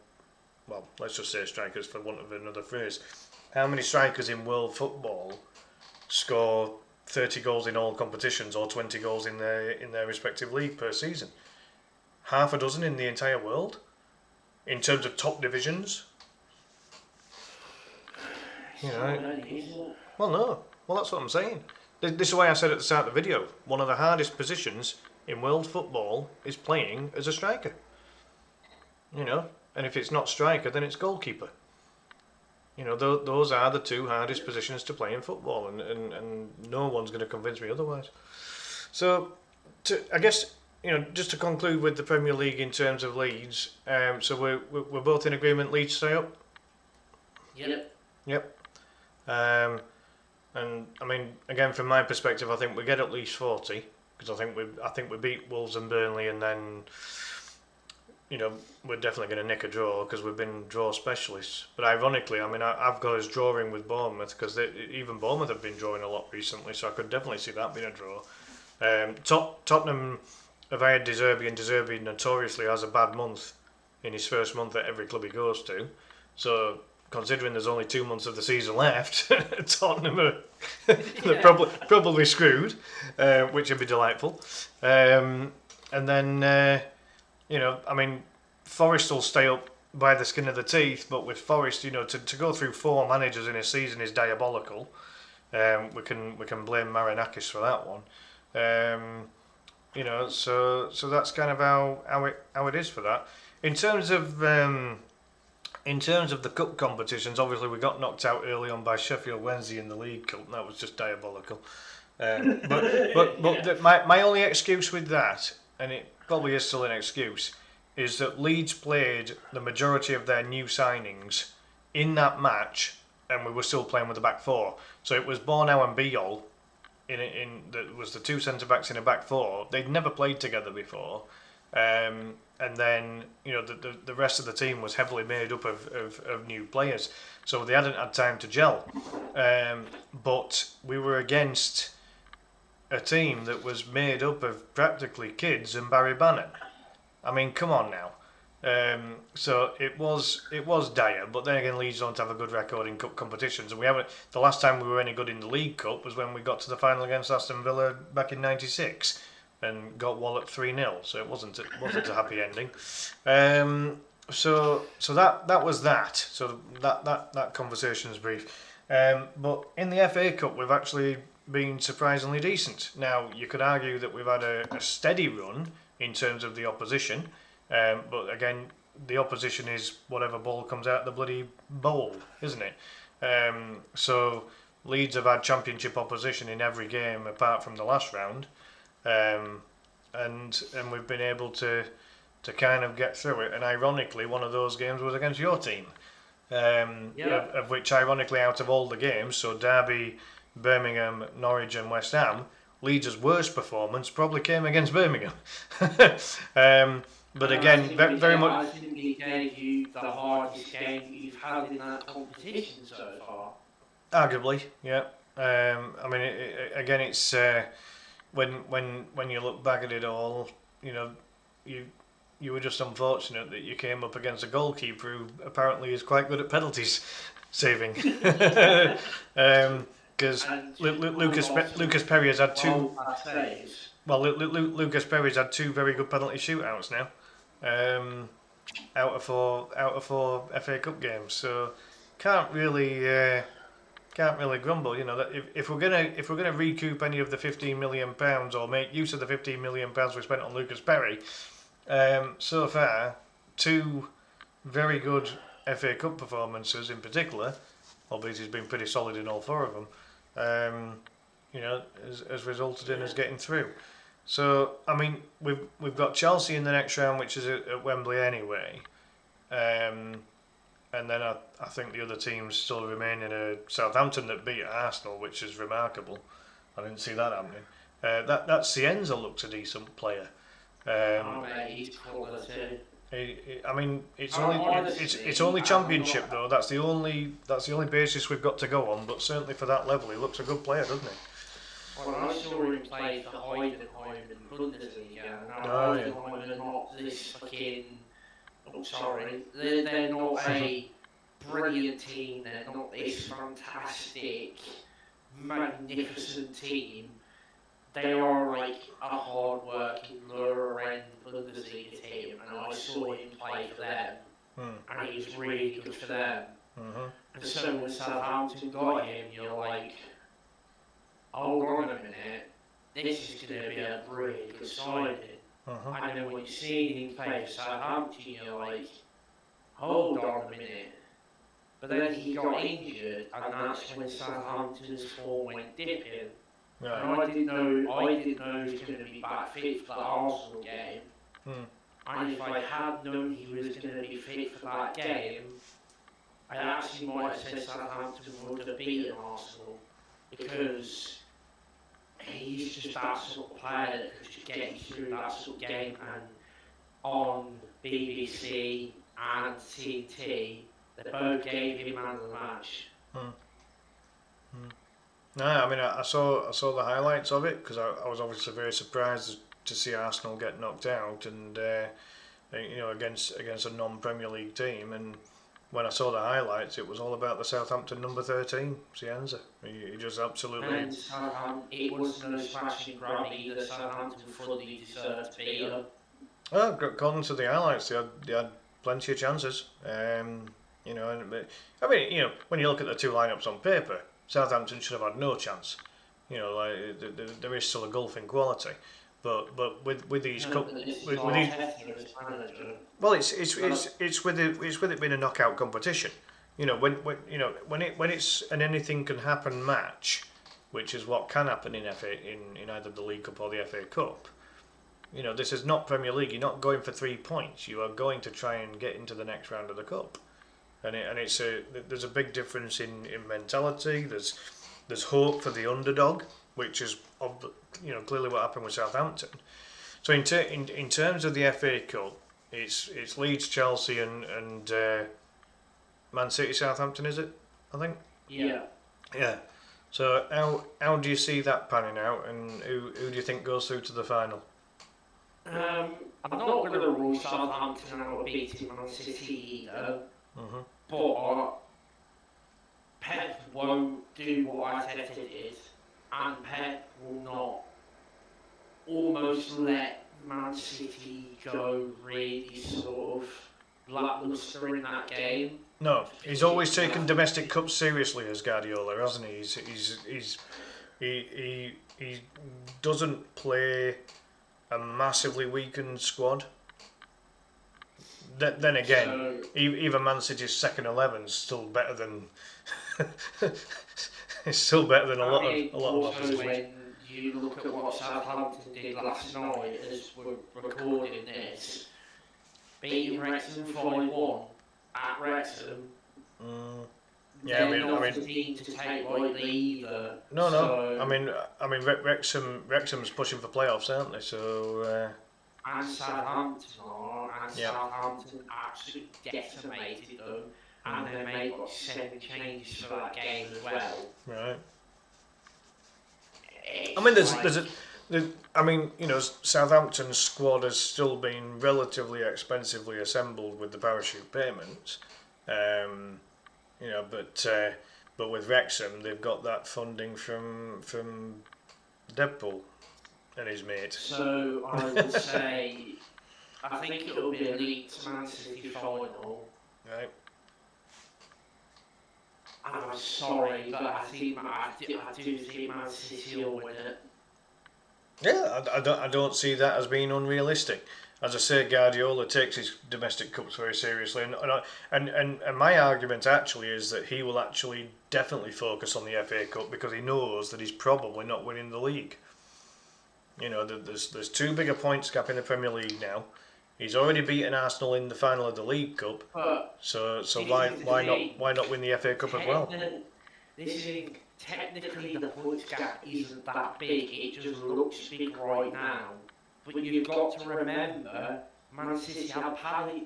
S1: well, let's just say strikers for want of another phrase, how many strikers in world football score 30 goals in all competitions or 20 goals in their respective league per season? Half a dozen in the entire world in terms of top divisions. Well, no. Well, that's what I'm saying. This is why I said at the start of the video, one of the hardest positions in world football is playing as a striker. And if it's not striker, then it's goalkeeper. Those are the two hardest positions to play in football, and no one's going to convince me otherwise. So, I guess, just to conclude with the Premier League in terms of Leeds, so we're both in agreement. Leeds stay up. Yep. And I mean, again, from my perspective, I think we get at least 40 because I think we beat Wolves and Burnley, and then we're definitely going to nick a draw because we've been draw specialists. But ironically, I mean, I've got us drawing with Bournemouth because even Bournemouth have been drawing a lot recently, so I could definitely see that being a draw. Tottenham have hired De Zerbi, and De Zerbi notoriously has a bad month in his first month at every club he goes to. So, considering there's only 2 months of the season left, Tottenham are probably screwed, which would be delightful. And then, I mean, Forest will stay up by the skin of the teeth, but with Forest, to go through 4 managers in a season is diabolical. We can blame Marinakis for that one. So that's kind of how it is for that. In terms of the cup competitions, obviously we got knocked out early on by Sheffield Wednesday in the League Cup, and that was just diabolical. But my only excuse with that, and it probably is still an excuse, is that Leeds played the majority of their new signings in that match, and we were still playing with the back four. So it was Bornau and Biol that was the 2 centre backs in a back four. They'd never played together before, and then the rest of the team was heavily made up of new players. So they hadn't had time to gel. But we were against a team that was made up of practically kids and Barry Bannon. I mean, come on now. So it was dire, but then again, Leeds don't have a good record in cup competitions, and we haven't. The last time we were any good in the League Cup was when we got to the final against Aston Villa back in '96 and got walloped 3-0. So it wasn't a happy ending. So that was that. So that conversation's brief. But in the FA Cup, we've actually been surprisingly decent. Now you could argue that we've had a steady run in terms of the opposition. But again, the opposition is whatever ball comes out of the bloody bowl, isn't it? So Leeds have had championship opposition in every game apart from the last round, and we've been able to kind of get through it. And ironically, one of those games was against your team, of which ironically, out of all the games, so Derby, Birmingham, Norwich, and West Ham, Leeds' worst performance probably came against Birmingham. But again, very much.
S2: I think he gave you the hardest game you've had in that competition so far.
S1: Arguably, yeah. I mean, again, it's when you look back at it all, you were just unfortunate that you came up against a goalkeeper who apparently is quite good at penalties saving. Because Lucas Perry has had 2. Well, Lucas Perry's had 2 very good penalty shootouts now, out of four FA Cup games. So can't really grumble. That if we're gonna recoup any of the £15 million or make use of the £15 million we spent on Lucas Perry, so far 2 very good FA Cup performances in particular, albeit he's been pretty solid in all 4 of them. Has resulted in us getting through. So, I mean, we've got Chelsea in the next round, which is at Wembley anyway. And then I think the other teams still remain in a Southampton that beat Arsenal, which is remarkable. I didn't see that happening. That Cienza looks a decent player.
S2: He's quality.
S1: I mean, it's only Championship though. That's the only basis we've got to go on. But certainly for that level, he looks a good player, doesn't he?
S2: Well, I saw him play for Heidenheim in Bundesliga. Now,
S1: Oh, yeah.
S2: Heidenheim are not this fucking. Oh, sorry. They're not a brilliant team. They're not this fantastic, magnificent team. They are like a hard-working, lower-end Bundesliga team, and I saw him play for them, and he was really good for them. And so when Southampton got him, you're like, hold on a minute, this is going to be a really good signing. And then when you see him play for Southampton, you're like, hold on a minute. But then he got injured, and that's when Southampton's form went dipping.
S1: Right.
S2: And I didn't know he was going to be back fit for the Arsenal game. And if I had known he was going to be fit for that game, I actually might have said Southampton would have beaten Arsenal, because he's just that sort of player that could just get you through that sort of game. And on BBC and TNT, they both gave him man of the match.
S1: No, I mean I saw the highlights of it because I was obviously very surprised to see Arsenal get knocked out, and against a non-Premier League team. And when I saw the highlights, it was all about the Southampton number 13, Cienza. He just absolutely.
S2: And it was no smash and grab either. Southampton fully deserved to beat them.
S1: Well, according to the highlights, they had plenty of chances. I mean, when you look at the two lineups on paper, Southampton should have had no chance. There is still a gulf in quality, but with these well, it's with it being a knockout competition. When it's an anything can happen match, which is what can happen in either the League Cup or the FA Cup. This is not Premier League. You're not going for 3 points. You are going to try and get into the next round of the cup. And there's a big difference in mentality. There's hope for the underdog, which is clearly what happened with Southampton. So in terms of the FA Cup, it's Leeds, Chelsea, and Man City, Southampton, is it? I think.
S2: Yeah.
S1: Yeah. So how do you see that panning out, and who do you think goes through to the final?
S2: I'm not going to rule Southampton out of beating Man City either. But Pep won't do what Arteta did, and Pep will not almost let Man City go really sort of lacklustre in that game.
S1: No, he's always taken domestic cups seriously as Guardiola, hasn't he? He doesn't play a massively weakened squad. Then again, even Man City's second 11 is still better than it's still better than a lot of
S2: others. When you look at what Southampton did last night, as we're recording this, beating Wrexham 5-1 at Wrexham.
S1: Yeah, I mean,
S2: team to take lightly either.
S1: No. So, I mean, Wrexham's pushing for playoffs, aren't they? So.
S2: And Southampton are, and Southampton absolutely decimated them, and they made 7 changes for that game as well.
S1: Right. I mean, Southampton's squad has still been relatively expensively assembled with the parachute payments, but with Wrexham they've got that funding from Deadpool and his mate.
S2: So I would say, I think it'll be a Leeds Man City final.
S1: Right.
S2: And I'm sorry, but I do think Man City will win it.
S1: Yeah, I don't see that as being unrealistic. As I say, Guardiola takes his domestic cups very seriously, and my argument actually is that he will actually definitely focus on the FA Cup because he knows that he's probably not winning the league. There's too big a points gap in the Premier League now. He's already beaten Arsenal in the final of the League Cup, so why not win the FA Cup as well?
S2: Technically, the points gap isn't that big. It just looks big right now. But you've got to remember, Man City have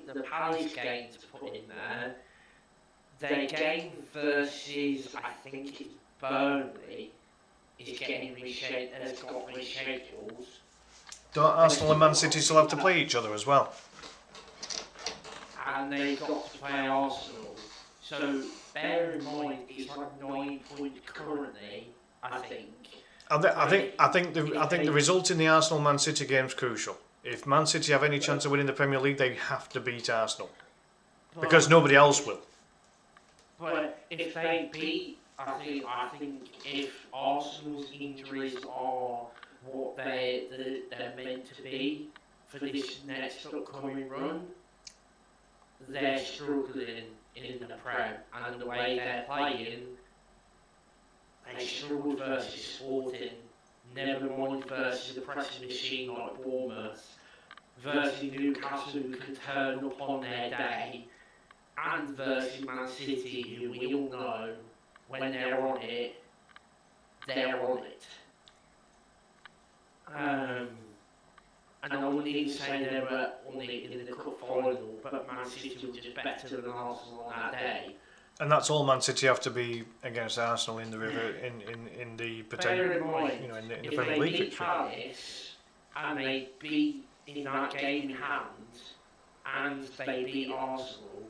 S2: the Palace game to put in there. Their game versus, I think it's Burnley, is getting has got rescheduled.
S1: Don't Arsenal and Man City still have to play each other as well?
S2: And they've got to play Arsenal. So bear in mind, it's like 9 points currently, I think.
S1: I think the result in the Arsenal Man City game is crucial. If Man City have any chance of winning the Premier League, they have to beat Arsenal because nobody else will.
S2: But if they beat, I think if Arsenal's injuries are what they're meant to be for this next upcoming run, they're struggling in the Prem, and the way they're playing, they struggled versus Sporting, never mind versus a pressing machine like Bournemouth, versus Newcastle who can turn up on their day, and versus Man City who we all know, when they're on it, they're on it. And I wouldn't even say they were on it in the cup final, but Man City were just better than Arsenal on that day.
S1: And that's all Man City have to be against Arsenal in the river in the potential, in the Premier League
S2: victory. Palace and they beat in that game in hand, and they beat Arsenal,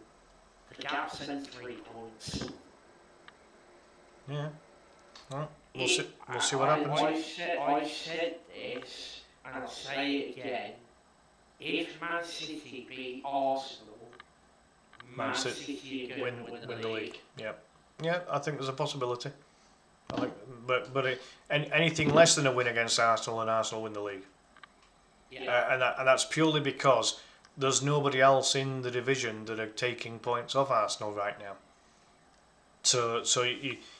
S2: the gap's then 3 points.
S1: Yeah. Well, we'll see what happens.
S2: I've said this, and I'll say it again. If Man City beat Arsenal, Man City
S1: win the league. Yeah, I think there's a possibility. But anything less than a win against Arsenal and Arsenal win the league.
S2: Yeah.
S1: And that's purely because there's nobody else in the division that are taking points off Arsenal right now. So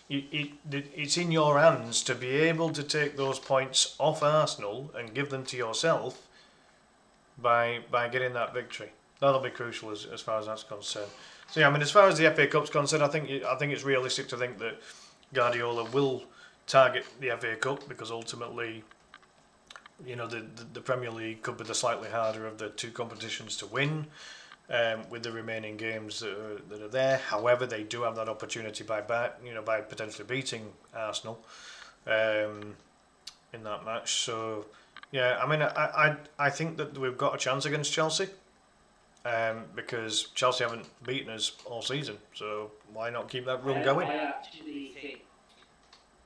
S1: it's in your hands to be able to take those points off Arsenal and give them to yourself by getting that victory. That'll be crucial as far as that's concerned. So yeah, I mean, as far as the FA Cup's concerned, I think it's realistic to think that Guardiola will target the FA Cup because ultimately, the Premier League could be the slightly harder of the two competitions to win, with the remaining games that are there. However, they do have that opportunity by potentially beating Arsenal in that match. So yeah, I mean, I think that we've got a chance against Chelsea. Because Chelsea haven't beaten us all season, so why not keep that run going?
S2: I actually think,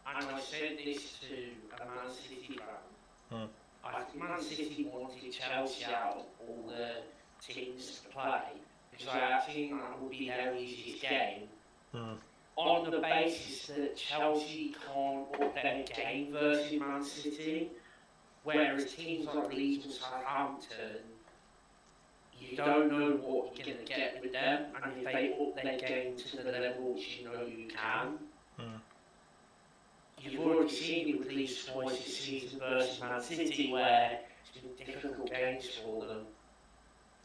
S2: and I said this to a Man City fan, I think Man City wanted Chelsea out of all the teams to play, because I think that would be their easiest game, on the basis that Chelsea can't up their game versus Man City, whereas teams like Leeds and Southampton, you don't know what you're going to get with them, and if they up their game to the level which you know you can, you've already seen it with Leeds twice this season versus Man City, where it's been difficult games for them.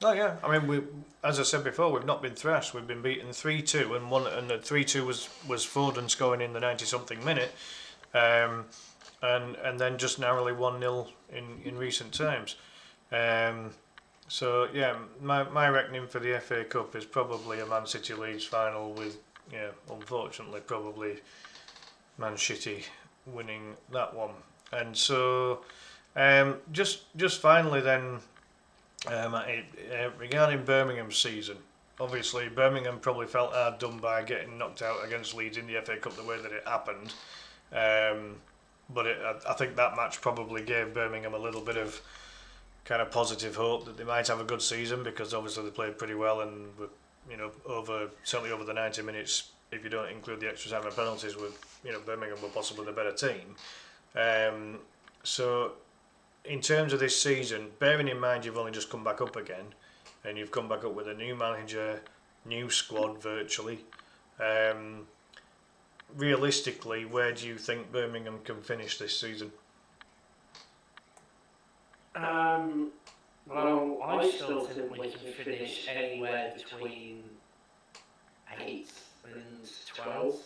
S1: Oh yeah, I mean, as I said before, we've not been thrashed. We've been beaten 3-2, and the 3-2 was Foden scoring in the 90-something minute, and then just narrowly 1-0 in recent times. So yeah, my reckoning for the FA Cup is probably a Man City Leeds final with, unfortunately probably Man City winning that one. And so just finally then, regarding Birmingham's season, obviously Birmingham probably felt hard done by getting knocked out against Leeds in the FA Cup the way that it happened. But I think that match probably gave Birmingham a little bit of kind of positive hope that they might have a good season, because obviously they played pretty well and were, certainly over the 90 minutes, if you don't include the extra time and penalties, Birmingham were possibly the better team. So in terms of this season, bearing in mind you've only just come back up again, and you've come back up with a new manager, new squad virtually, realistically, where do you think Birmingham can finish this season?
S2: Well, I still think we can finish anywhere between 8th and 12th.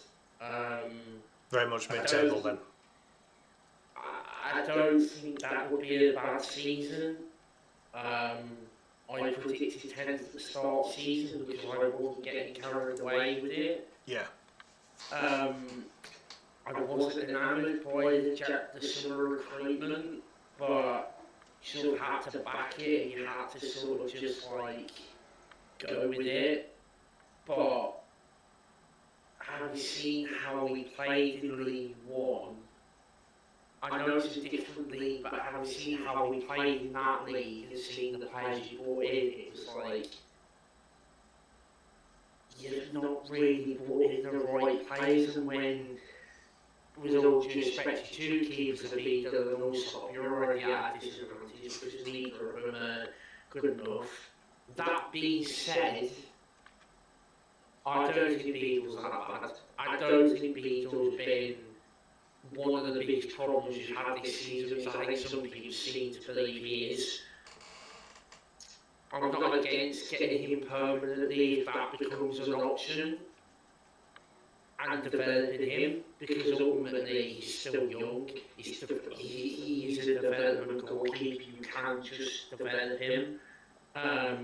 S1: Very much mid-table then.
S2: I don't think that would be a bad season. I predicted 10th at the start of the season because I wasn't getting carried away with it.
S1: Yeah.
S2: I wasn't enamoured by the summer recruitment, but you sort of had to back it and you had to sort of just like go with it. But having seen how we played in League One, I know it's a different league, but having seen how we played in that league and seen the players you brought in, it was like you've not really brought in the right players. And when, with all due respect, your two keepers have been done and also you're already at a disadvantage because neither of them are good enough. That being said, I don't think Beadle's that bad. I don't think Beadle's been one of the biggest problems we've had this season, which I think some people seem to believe he is. I'm not against getting him permanently if that becomes an option and developing him, because ultimately he's still young. He is a development goalkeeper. You can just develop him. I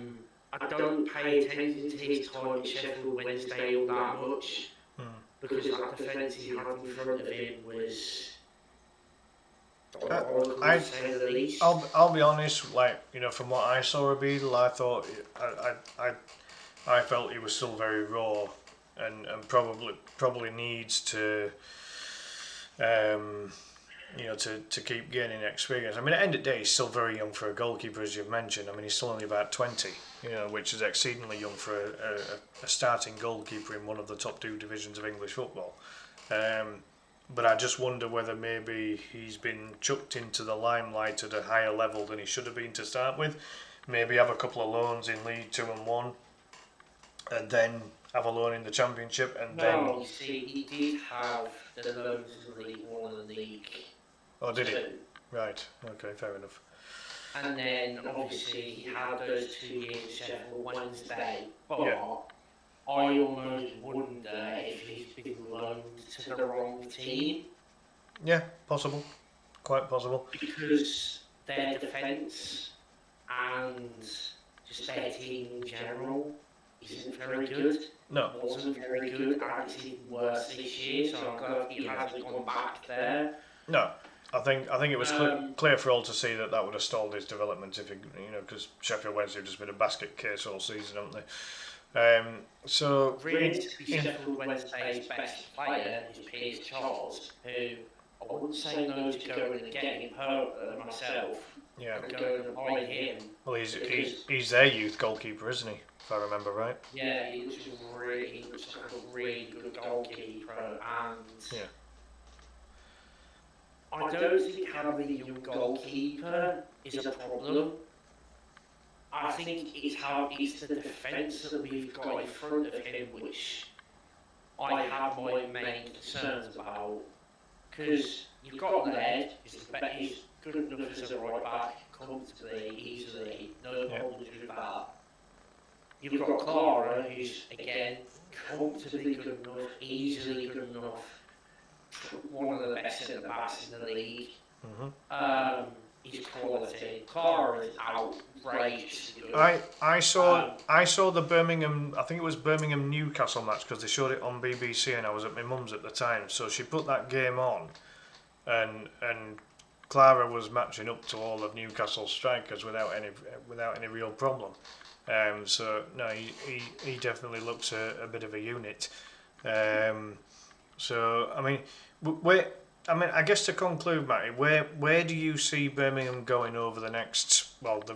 S2: don't pay attention to his time at Sheffield Wednesday all that much, because that defence he had in front of him was.
S1: I'll be honest. Like, you know, from what I saw of Beadle, I thought I felt he was still very raw, and probably needs to, you know, to keep gaining experience. I mean, at the end of the day, he's still very young for a goalkeeper, as you've mentioned. I mean, he's still only about 20, you know, which is exceedingly young for a starting goalkeeper in one of the top two divisions of English football. But I just wonder whether maybe he's been chucked into the limelight at a higher level than he should have been to start with. Maybe have a couple of loans in League 2 and 1, and then have a loan in the Championship, and then.
S2: No, you see, he did have the loans in League 1 and League 2.
S1: Oh, did he? Right. Okay, fair enough.
S2: And then obviously he had those 2 years at Sheffield Wednesday, but.
S1: Yeah.
S2: I almost wonder if he's been loaned to the wrong team.
S1: Yeah, possible. Quite possible.
S2: Because their defence and just their team in general isn't very good.
S1: No.
S2: It wasn't very good, and it's even worse this year, so I'm glad he hasn't gone back there.
S1: No. I think it was clear for all to see that would have stalled his development if because Sheffield Wednesday have just been a basket case all season, haven't they? So
S2: really, Sheffield Wednesday's best player is Piers Charles, who I wouldn't say no to going and getting myself.
S1: Yeah.
S2: And going and buying him.
S1: Well, he's their youth goalkeeper, isn't he? If I remember right.
S2: Yeah, he looks like a really good goalkeeper, and
S1: yeah.
S2: I don't think having a young goalkeeper is a problem. I think it's the defence that we've got in front of him which I have my main concerns about. Because you've got Laird, he's good enough as a right back, comfortably, easily, no problems with that. You've got Clara, who's again comfortably good enough, easily good enough, one of the best centre backs in the league. His quality. Clara is outrageously good.
S1: I saw the Birmingham. I think it was Birmingham Newcastle match because they showed it on BBC and I was at my mum's at the time. So she put that game on, and Clara was matching up to all of Newcastle's strikers without any real problem. So no, he definitely looks a bit of a unit. So I mean, I guess to conclude, Matty, where do you see Birmingham going over the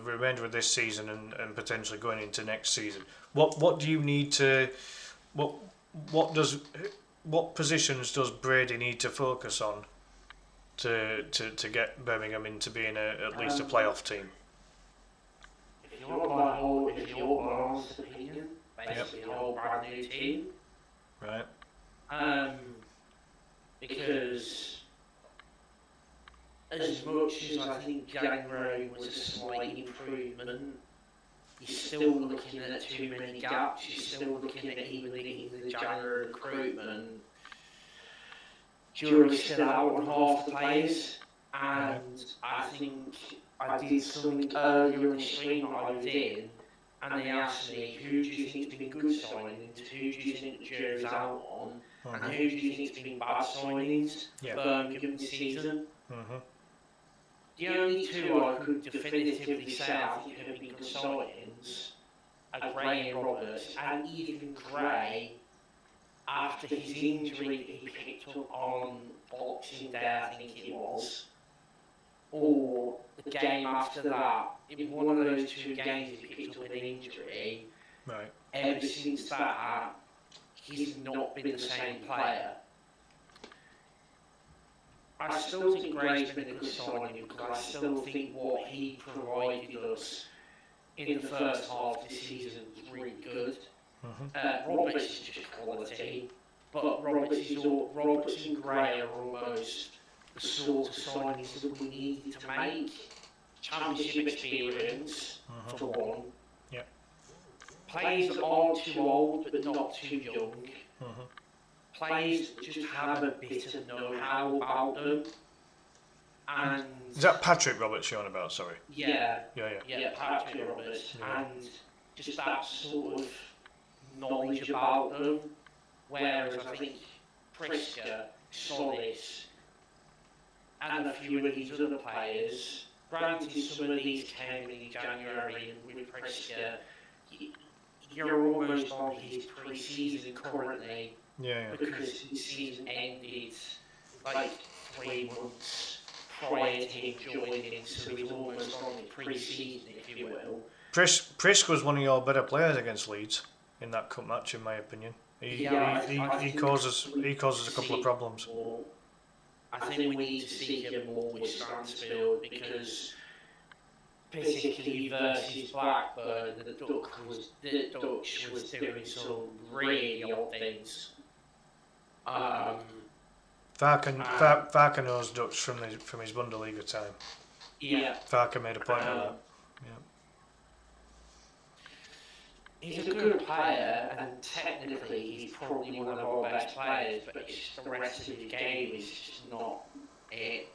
S1: remainder of this season and potentially going into next season? What do you need to what positions does Brady need to focus on to get Birmingham into being at least a playoff team?
S2: If you want my honest opinion, basically a whole brand new team.
S1: Right.
S2: Because as much as I think January was a slight improvement, you're still looking at too many gaps. You're still looking at even the January recruitment. Jury's still out on half the players, and I think I did something earlier in the stream that I did and they asked me, who do you think's been good signings, who do you think the jury's out on, and who do you think's been bad signings for Birmingham this season? The only two I could definitively say I think have been good signings are Gray and Roberts, and even Gray, after his injury that he picked up on Boxing Day, I think it was, or the game after that, in one of those 2 games he picked up an injury.
S1: Right.
S2: Ever since that, he's not been the same player. I still think Gray's been a good signing because I still think what he provided us in the first half of the season was really good. Roberts is just quality, but Roberts and Gray are almost the sort of signings that we need to make. Championship experience, for one.
S1: Yep.
S2: Players that aren't too old but not too young. Players that just have a bit of know-how about them. And
S1: is that Patrick Roberts you're on about? Sorry.
S2: Yeah, Patrick Roberts. And just that sort of knowledge about them. Whereas I think Priska, Solis, and a few of these other players, granted some of these came in January, and with Priska, you're almost on his pre-season currently. Because his season ended like 3 months prior to him joining, so he's almost on the pre-season, if you will.
S1: Prisk was one of your better players against Leeds in that cup match, in my opinion. He causes a couple of problems.
S2: I think we need to see him more with Stansfield because particularly versus Blackburn, the Dutch was doing some really odd things.
S1: Farke knows Dutch from his Bundesliga time.
S2: Yeah.
S1: Farke made a point of that.
S2: He's a good player, and technically he's probably one of our best players, but it's just the rest of his game is just not it.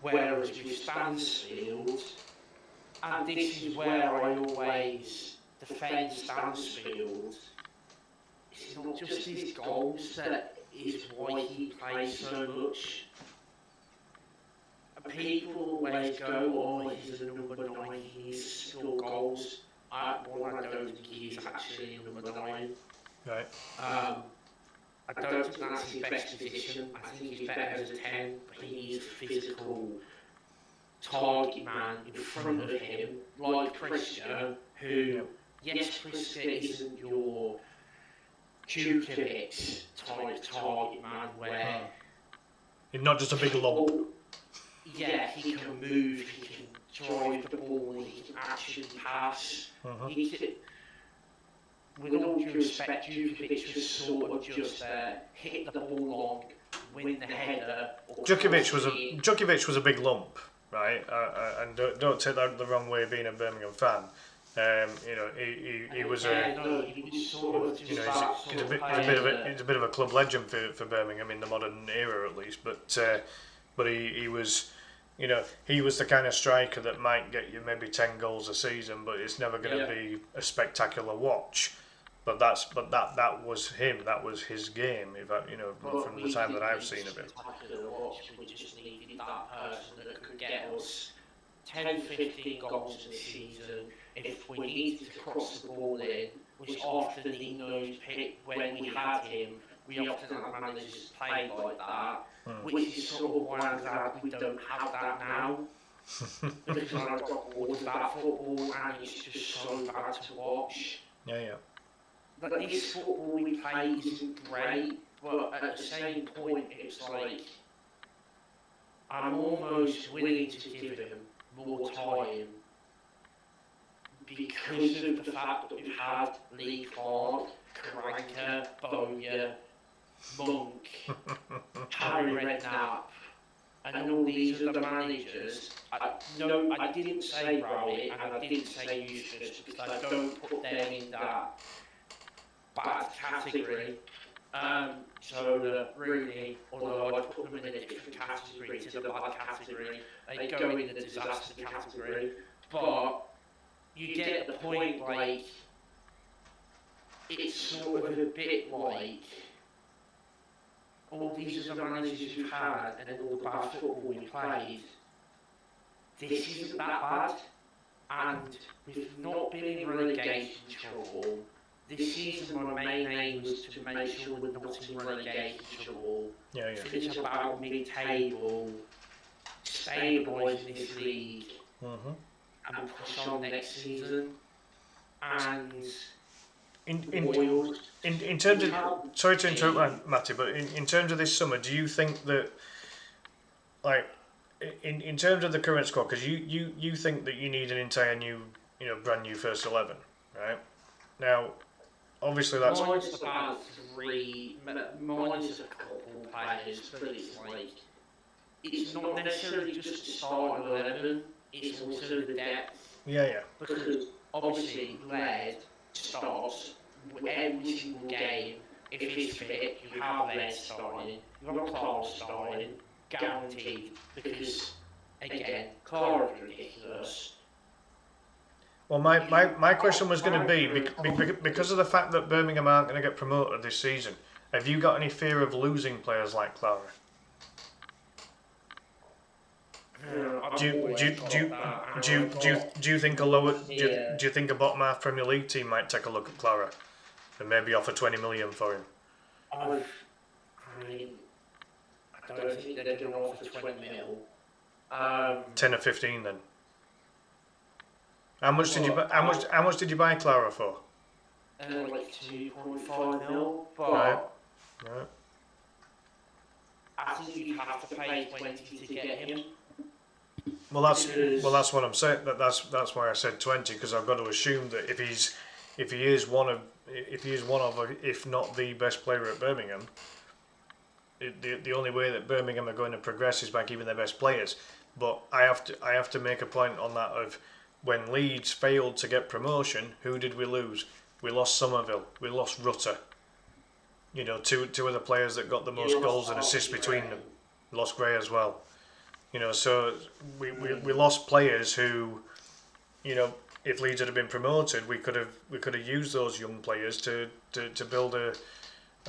S2: Whereas with Stansfield, and this is where I always defend Stansfield, it's not just his goals that is why he plays so much. And people always go, oh, he's a number 9, he needs to score goals. I don't think he's actually a number 9.
S1: Right.
S2: I don't think that's his best position. I think he's better as a 10, but he needs a physical target man in front of him, like Priska, who, yes, Priska isn't your Djukovic type target man where...
S1: He's not just a big lump.
S2: Yeah, he can move, he can drive the ball, he can actually pass. He can, with all due respect, Djukovic was sort of just hit the ball long, win the header.
S1: Djukovic was a big lump, right? And don't take that the wrong way, being a Birmingham fan. He was he's a bit of a club legend for Birmingham in the modern era, at least. But he was. He was the kind of striker that might get you maybe 10 goals a season, but it's never going to be a spectacular watch. But that was him. That was his game. From the time that I've seen of it.
S2: We just needed that person that could get us 10, 15 goals a season. If we needed to cross the ball in, which often in those when we had him, we often had managers play like that. Which is sort of why I'm glad we don't have that now. Because I got bored of that football and it's just so bad to watch. But this football we play isn't great, but at the same point it's like I'm almost willing to give him more time because of the fact that we've had Lee Clark, Karanka, Bowyer, Monk, Harry Redknapp, and all these other managers. I didn't say Rowley and I didn't say Eustace because I don't put them in that bad category. Rooney, although I put them in a different category to the bad category, they go in the disaster category. But you get the point, like, it's sort of a bit like all these other managers we've had and all the bad football we've played. This isn't that bad, and we've not been in relegation trouble. This season, my main aim was to make sure we're not in relegation trouble. Finish about mid-table, stabilise in this league, and push on next season. And
S1: in terms of, sorry to interrupt, Matty, but in terms of this summer, do you think that, like, in terms of the current squad, because you think that you need an entire new, brand new first 11, right? Now, obviously that's
S2: minus about three, minus a couple players, but it's not necessarily just the start of 11. It's also the depth.
S1: Yeah.
S2: Because obviously, Laird starts every single game. If he's fit, you have Laird starting, you have Clara starting, guaranteed. Because, again, Clara's ridiculous.
S1: Well, my question was going to be, because of the fact that Birmingham aren't going to get promoted this season, have you got any fear of losing players like Clara? Do you think a lower do you think a bottom half Premier League team might take a look at Clara and maybe offer 20 million for him?
S2: I don't think they're going to offer 20 mil.
S1: 10 or 15 then. How much did you buy Clara for?
S2: Like 2.5 mil.
S1: Right.
S2: I think you have to pay 20 to get him.
S1: Well, that's what I'm saying. That's why I said 20, because I've got to assume that if he is one of, if not the best player at Birmingham, the only way that Birmingham are going to progress is by keeping their best players. But I have to make a point on that of, when Leeds failed to get promotion, who did we lose? We lost Somerville. We lost Rutter. Two of the players that got the most goals and assists between them. We lost Gray as well. So we lost players who, if Leeds had been promoted, we could have used those young players to build a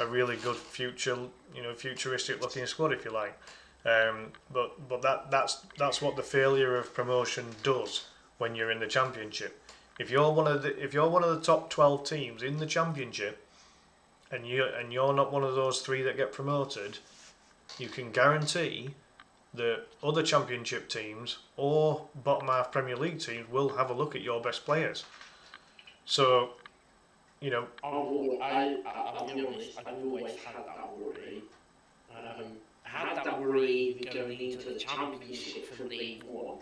S1: really good futuristic looking squad, if you like. But that's what the failure of promotion does when you're in the Championship. If you're one of the top 12 teams in the Championship, and you're not one of those 3 that get promoted, you can guarantee that other Championship teams or bottom half Premier League teams will have a look at your best players. So,
S2: I'll be honest, I've always had that worry. I had that worry even going into the Championship for League One.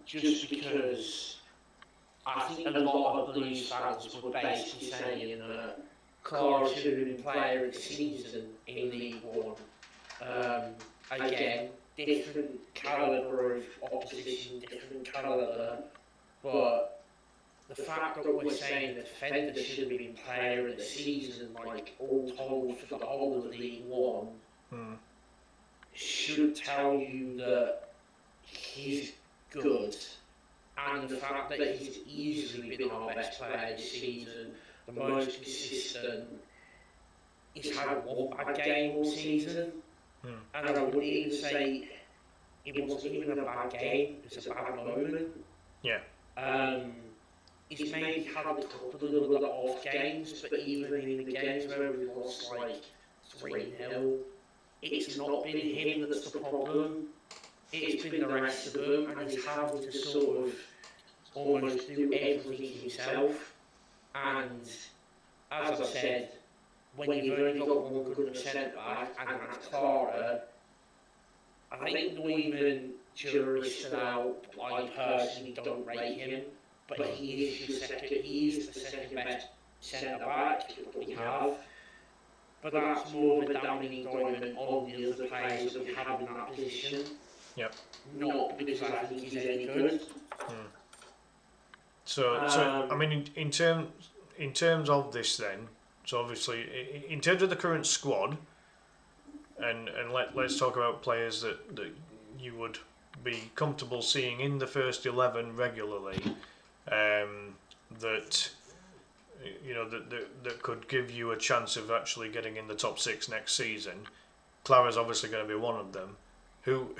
S2: Just because I think a lot of Blues fans were basically saying that Clara should have been player of the season in League One. Again, different calibre of opposition, different calibre, but the fact that we're saying the defender should have been player of the season, all told for the whole of League One, should tell you that he's good. And the fact that he's easily been our best player this season, the most consistent, he's had one bad game all season. And I wouldn't even say it wasn't even a bad game, it was a bad moment.
S1: Yeah.
S2: He's maybe had a couple of other off games, but even in the games where we lost 3-0, it's not been him that's the problem. It's been the rest of them, and he's having to sort of almost do everything himself. And as I said, when you've only got one good centre back, and that's Clara, I think not even jury's still out. I personally don't rate him, but he is the second best centre back we have. But that's more of a damning indictment on the other players that we have in that position.
S1: Yep.
S2: Not because I think he's any good.
S1: So I mean, in terms of this, then, so obviously, in terms of the current squad, and let's talk about players that you would be comfortable seeing in the first 11 regularly, that that could give you a chance of actually getting in the top 6 next season. Clara's obviously going to be one of them. Who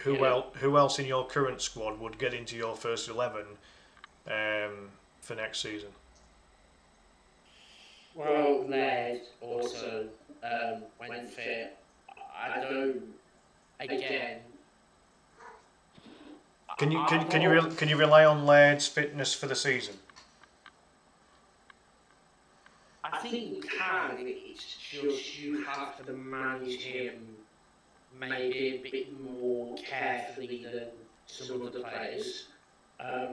S1: else in your current squad would get into your first 11 for next season?
S3: Well, Laird also when fit. I don't. Again,
S1: Can you rely on Laird's fitness for the season?
S3: I think you can. It's just you have to manage him maybe a bit more carefully than some other players. I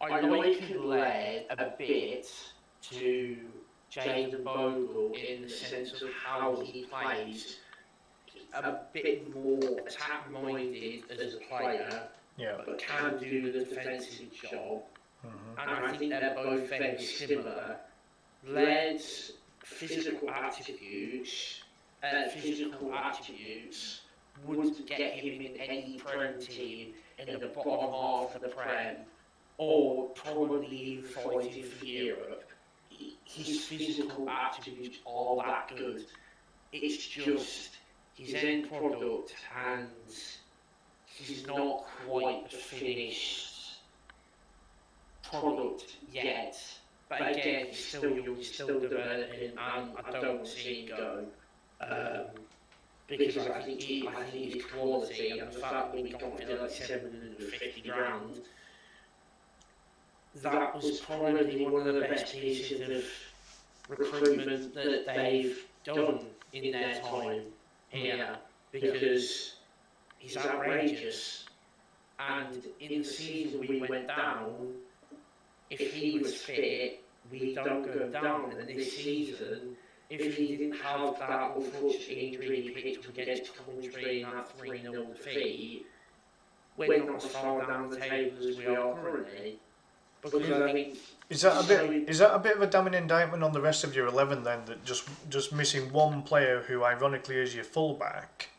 S3: liken Laird a bit to Jaden Bogle in the sense of how he plays. A bit more attack-minded as a player, but can do the defensive job. And I think they're both very similar. Laird's physical attributes would get him in any Prem team in the bottom half of the Prem, or probably even fighting for Europe. His physical attributes are that good. It's just his end product, and he's not quite the finished product yet. But again, he's still young, he's still developing, and I don't see him go. Because I think his quality and the fact that we got for like 750 grand, that was probably one of the best pieces of recruitment that they've done in their time here, because he's outrageous. And in the season we went down, if he was fit, we don't go down. And this season, if he didn't have that unfortunate injury he picked up against Coventry and that 3-0 defeat, we're not as far down the table as we are currently. Because I think
S1: is that a bit of a damning indictment on the rest of your 11 then, that just missing one player who ironically is your fullback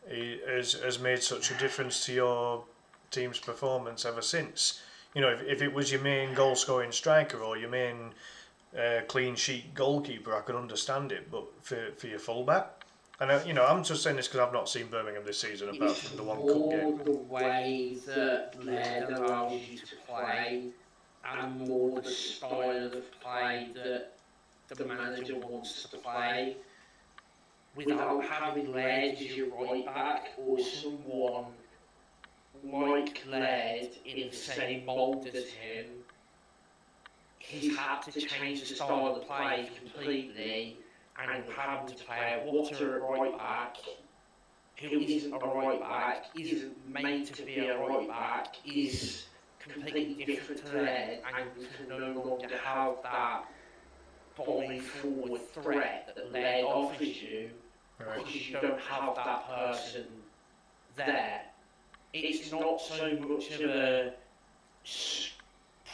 S1: has made such a difference to your team's performance ever since? You know, if it was your main goal scoring striker or your main clean sheet goalkeeper, I could understand it, but for your fullback, and I'm just saying this because I've not seen Birmingham this season apart from the one cup game.
S3: The way that Laird allows you to play, and more the style of play that the manager wants to play, without having Laird as your right back or someone like Laird in the same mould as him. He's had to change the style of play completely, and having to play a Water at right back, who isn't a right back, isn't made to be a right back, is completely different to Laird, and you can no longer have that bombing forward threat that Laird offers you, because you don't have that person there. It's not so much of a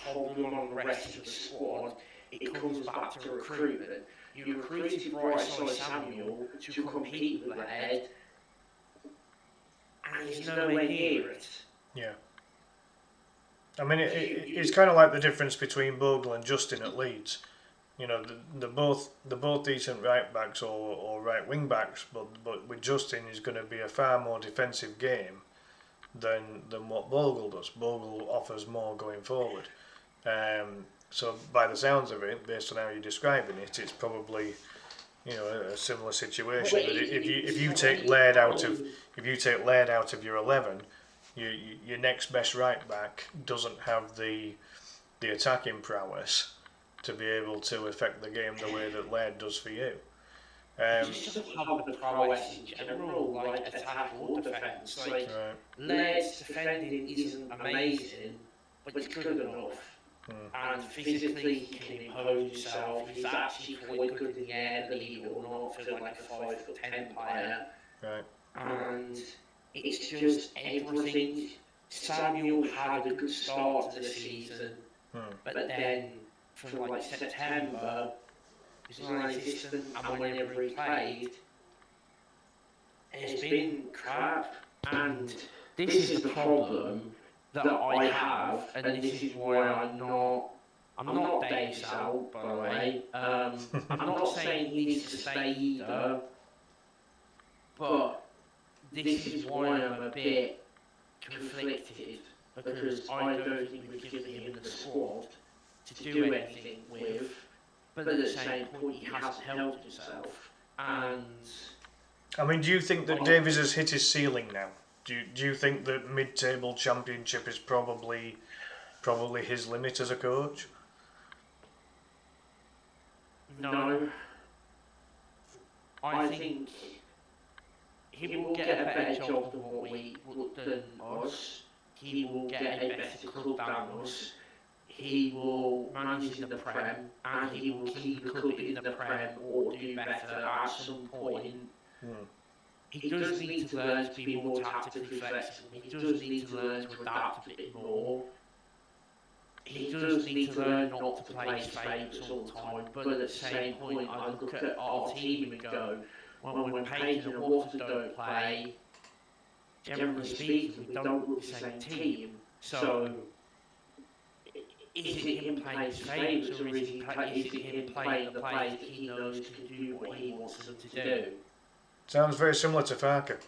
S3: problem on the rest of the squad. It comes back to recruitment. You recruited Bryce Samuel to compete with Laird, and he's nowhere near it.
S1: Yeah. I mean, it's kind of like the difference between Bogle and Justin at Leeds. You know, they're both decent right backs or right wing backs, but with Justin is going to be a far more defensive game than what Bogle does. Bogle offers more going forward. So by the sounds of it, based on how you're describing it, it's probably a similar situation. But if you take Laird out of your 11, your next best right back doesn't have the attacking prowess to be able to affect the game the way that Laird does for you.
S3: Just doesn't have the prowess in general, like attack or defence. Like, Laird's defending isn't amazing, but it's good enough. And physically he can impose himself. He's actually quite good in the air, believe it or not, for like a 5'10" player.
S1: Right.
S3: And it's just everything. Samuel had a good start to the season, but then from like September, he was non-existent, and whenever he played, it's been crap. And this is the problem that I have, and this is why I'm not I'm not Davis out, by the way. I'm not saying he needs to stay either, but this is why I'm a bit conflicted, because I don't think we've given him the squad to do anything with, but at the same point he hasn't helped himself. And
S1: I mean, do you think that Davies has hit his ceiling now? Do you think that mid-table championship is probably his limit as a coach?
S3: no, I think he will get a better job than us. He will get a better club than us. He will manage in the Prem, and he will keep the club in the Prem or do better at some point. He does need to learn to be more tactically flexible. He does need to learn to adapt a bit more. He does need to learn not to play his favourites all the time, but at the same point, I look at our team and go, when Payton and Watford don't play, generally speaking, we don't look the same team. So, is it him playing his favourites, or is it him playing the players that he knows can do what he wants them to do?
S1: Sounds very similar to Farke.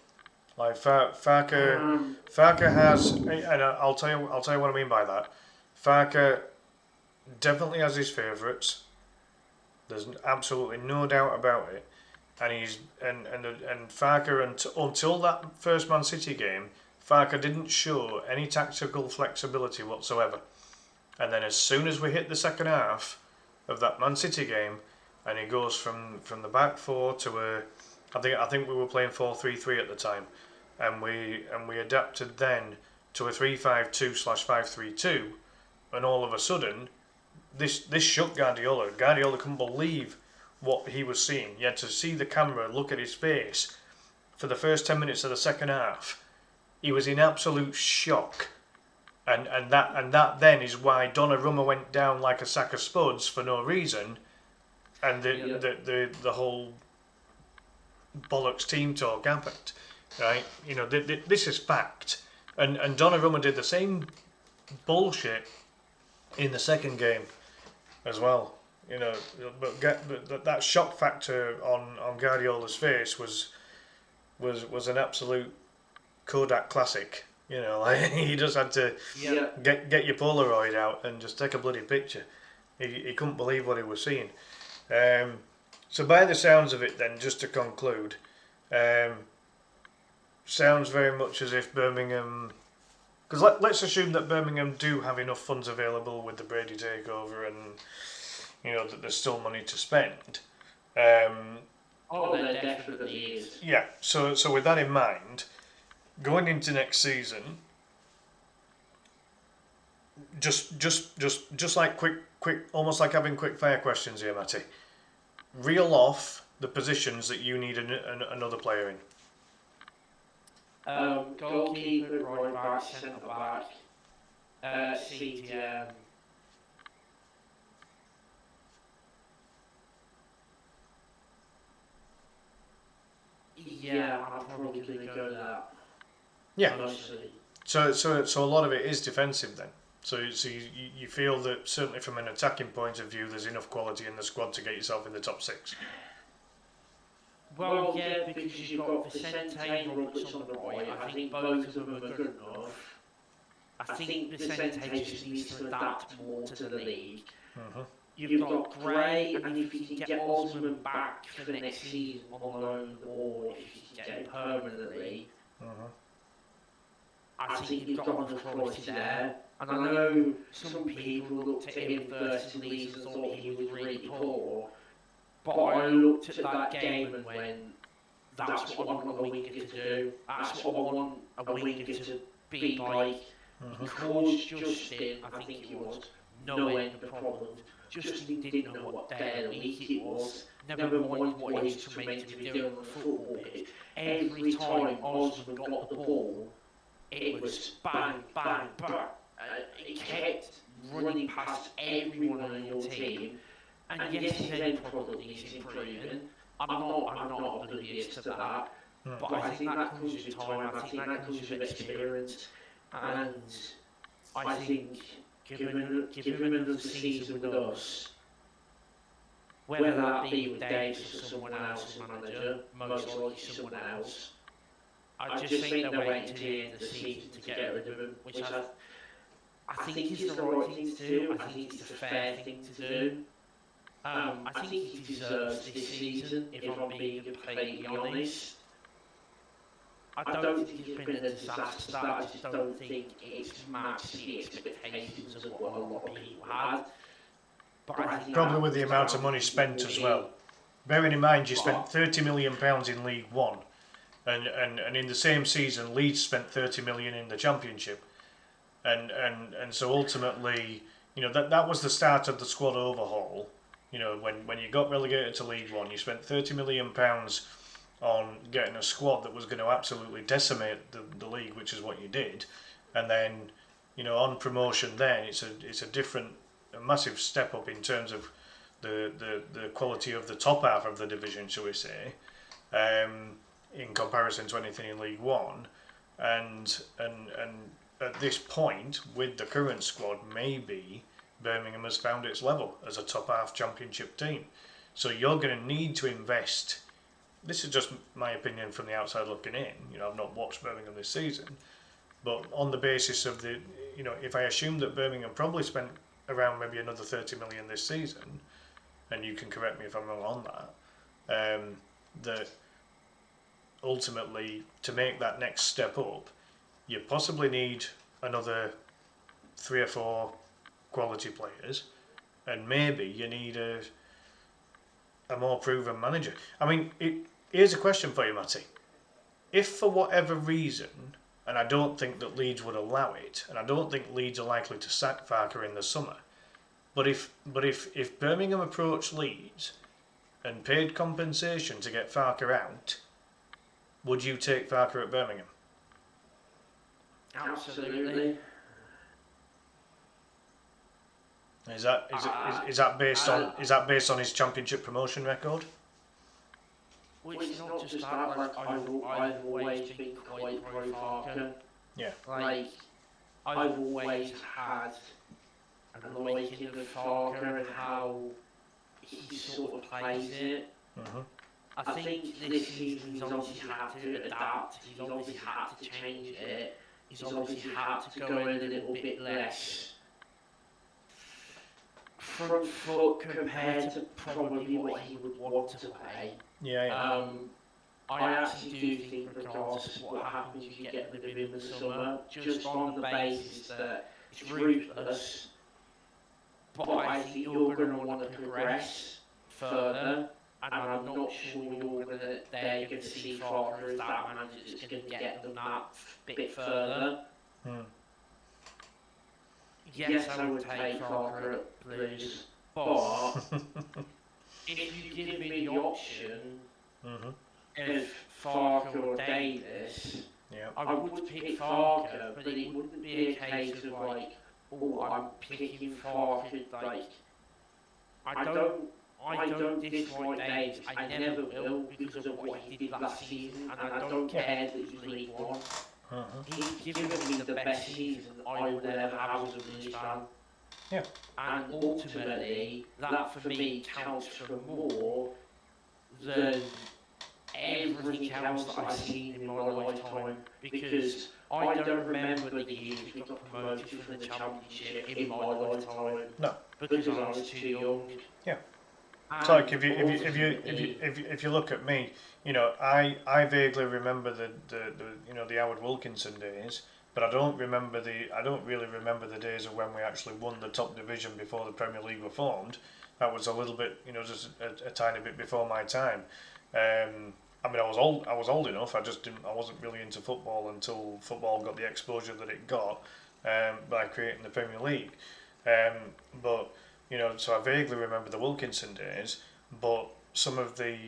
S1: Like Farke has, and I'll tell you what I mean by that. Farke definitely has his favourites. There's absolutely no doubt about it. And Farke, until that first Man City game, Farke didn't show any tactical flexibility whatsoever. And then as soon as we hit the second half of that Man City game, and he goes from the back four to I think we were playing 4-3-3 at the time, and we adapted then to a 3-5-2/5-3-2, and all of a sudden, this shook Guardiola. Guardiola couldn't believe what he was seeing. You had to see the camera look at his face for the first 10 minutes of the second half. He was in absolute shock, and that then is why Donnarumma went down like a sack of spuds for no reason, and the whole bollocks team talk happened, right? You know, this is fact, and Donnarumma did the same bullshit in the second game as well. You know, but that shock factor on Guardiola's face was an absolute Kodak classic. You know, like, he just had to get your Polaroid out and just take a bloody picture. He couldn't believe what he was seeing. So by the sounds of it then, just to conclude, sounds very much as if Birmingham, because let's assume that Birmingham do have enough funds available with the Brady takeover, and you know that there's still money to spend.
S3: There definitely is.
S1: Yeah, so with that in mind, going into next season, just like quick, almost like having quick fire questions here, Matty. Reel off the positions that you need another player in.
S3: Goalkeeper, right back, centre back, CDM. Yeah, I'm probably going to go that.
S1: Yeah.
S3: Mostly.
S1: So a lot of it is defensive then. So you feel that certainly from an attacking point of view, there's enough quality in the squad to get yourself in the top six.
S3: Well, yeah, because you've got Vicente and Roberts on the right. I think both of them are good enough. I think Vicente just needs to adapt more to the league.
S1: Mm-hmm.
S3: You've got Gray, and if you can get Osman back for the next season on loan, or if you can get him permanently, I think you've got enough quality there. And I know some people looked at him versus Leeds and thought he was really poor, but I looked at that game and went, that's what I want a winger to do. That's what I want a winger to be like. He caused Justin, I think it was, no end of problems. Justin didn't know what day of the week it was, never mind what he was meant to be doing on the football pitch. Every time Osman got the ball, it was bang, bang, bang. It kept running past everyone on your team. And yes, his end product needs improving. I'm not oblivious to that. But I think that comes with time. I think that comes with experience. And I think give him another season with us, whether that be with Davis or someone else as manager, most likely someone else. I just think they're waiting to the end of the season to get rid of him, which I think is the right thing to do. I think it's the fair thing to do. I think he deserves this season, if I'm being completely honest. I don't think it's been a disaster. I just don't think it's matched the expectations of what a lot of people had. But I think
S1: probably with the amount of money spent as well. Bearing in mind you spent £30 million in League One, and in the same season Leeds spent £30 million in the Championship, and so ultimately, that was the start of the squad overhaul. When you got relegated to League One, you spent £30 million on getting a squad that was going to absolutely decimate the league, which is what you did, and then on promotion, then it's a massive step up in terms of the quality of the top half of the division, shall we say, in comparison to anything in League One, and at this point with the current squad, maybe Birmingham has found its level as a top half Championship team. So you're going to need to invest. This is just my opinion from the outside looking in. I've not watched Birmingham this season, but on the basis of if I assume that Birmingham probably spent around maybe another 30 million this season, and you can correct me if I'm wrong on that, that ultimately to make that next step up, you possibly need another 3 or 4 quality players, and maybe you need a more proven manager. I mean, here's a question for you, Matty. If for whatever reason, and I don't think that Leeds would allow it, and I don't think Leeds are likely to sack Farker in the summer, but if Birmingham approached Leeds and paid compensation to get Farker out, would you take Farker at Birmingham?
S3: Absolutely.
S1: Is that based on his Championship promotion record?
S3: Well, it's not just that. Like I've always been quite pro Farker.
S1: Yeah.
S3: Like I've always had a liking of Farker and how he sort of plays it.
S1: Mm-hmm.
S3: I think this season he's obviously had to adapt. He's obviously had to change it. He's obviously had to go in a little bit less front foot compared to probably what he would want to play.
S1: Yeah.
S3: I actually do think, regardless of what happens, you get rid of him in the summer, just on the basis that it's ruthless. But I think you're going to want to progress further, and I'm not sure they're going to see Farker as that manager that's going to get them that bit further. Yes, I would take Farker at Blues, but if you give me the option of Farker or Davis, I would pick Farker, but it wouldn't be a case of like, oh, I'm picking Farker. Like, I don't dislike Davis. I never will because of what he did last season, and I don't care that he's League One. He's given me the best season I would ever have as a Blues fan.
S1: Yeah.
S3: And ultimately, that for me counts for more than everything else that I've seen in my lifetime, because I don't remember the years we got promoted from the Championship in my lifetime.
S1: No.
S3: Because I was too young.
S1: Yeah. It's like if you look at me, I vaguely remember the Howard Wilkinson days, but I don't really remember the days of when we actually won the top division before the Premier League were formed. That was a little bit, just a tiny bit before my time. I mean, I was old enough. I wasn't really into football until football got the exposure that it got by creating the Premier League. But so I vaguely remember the Wilkinson days. But some of the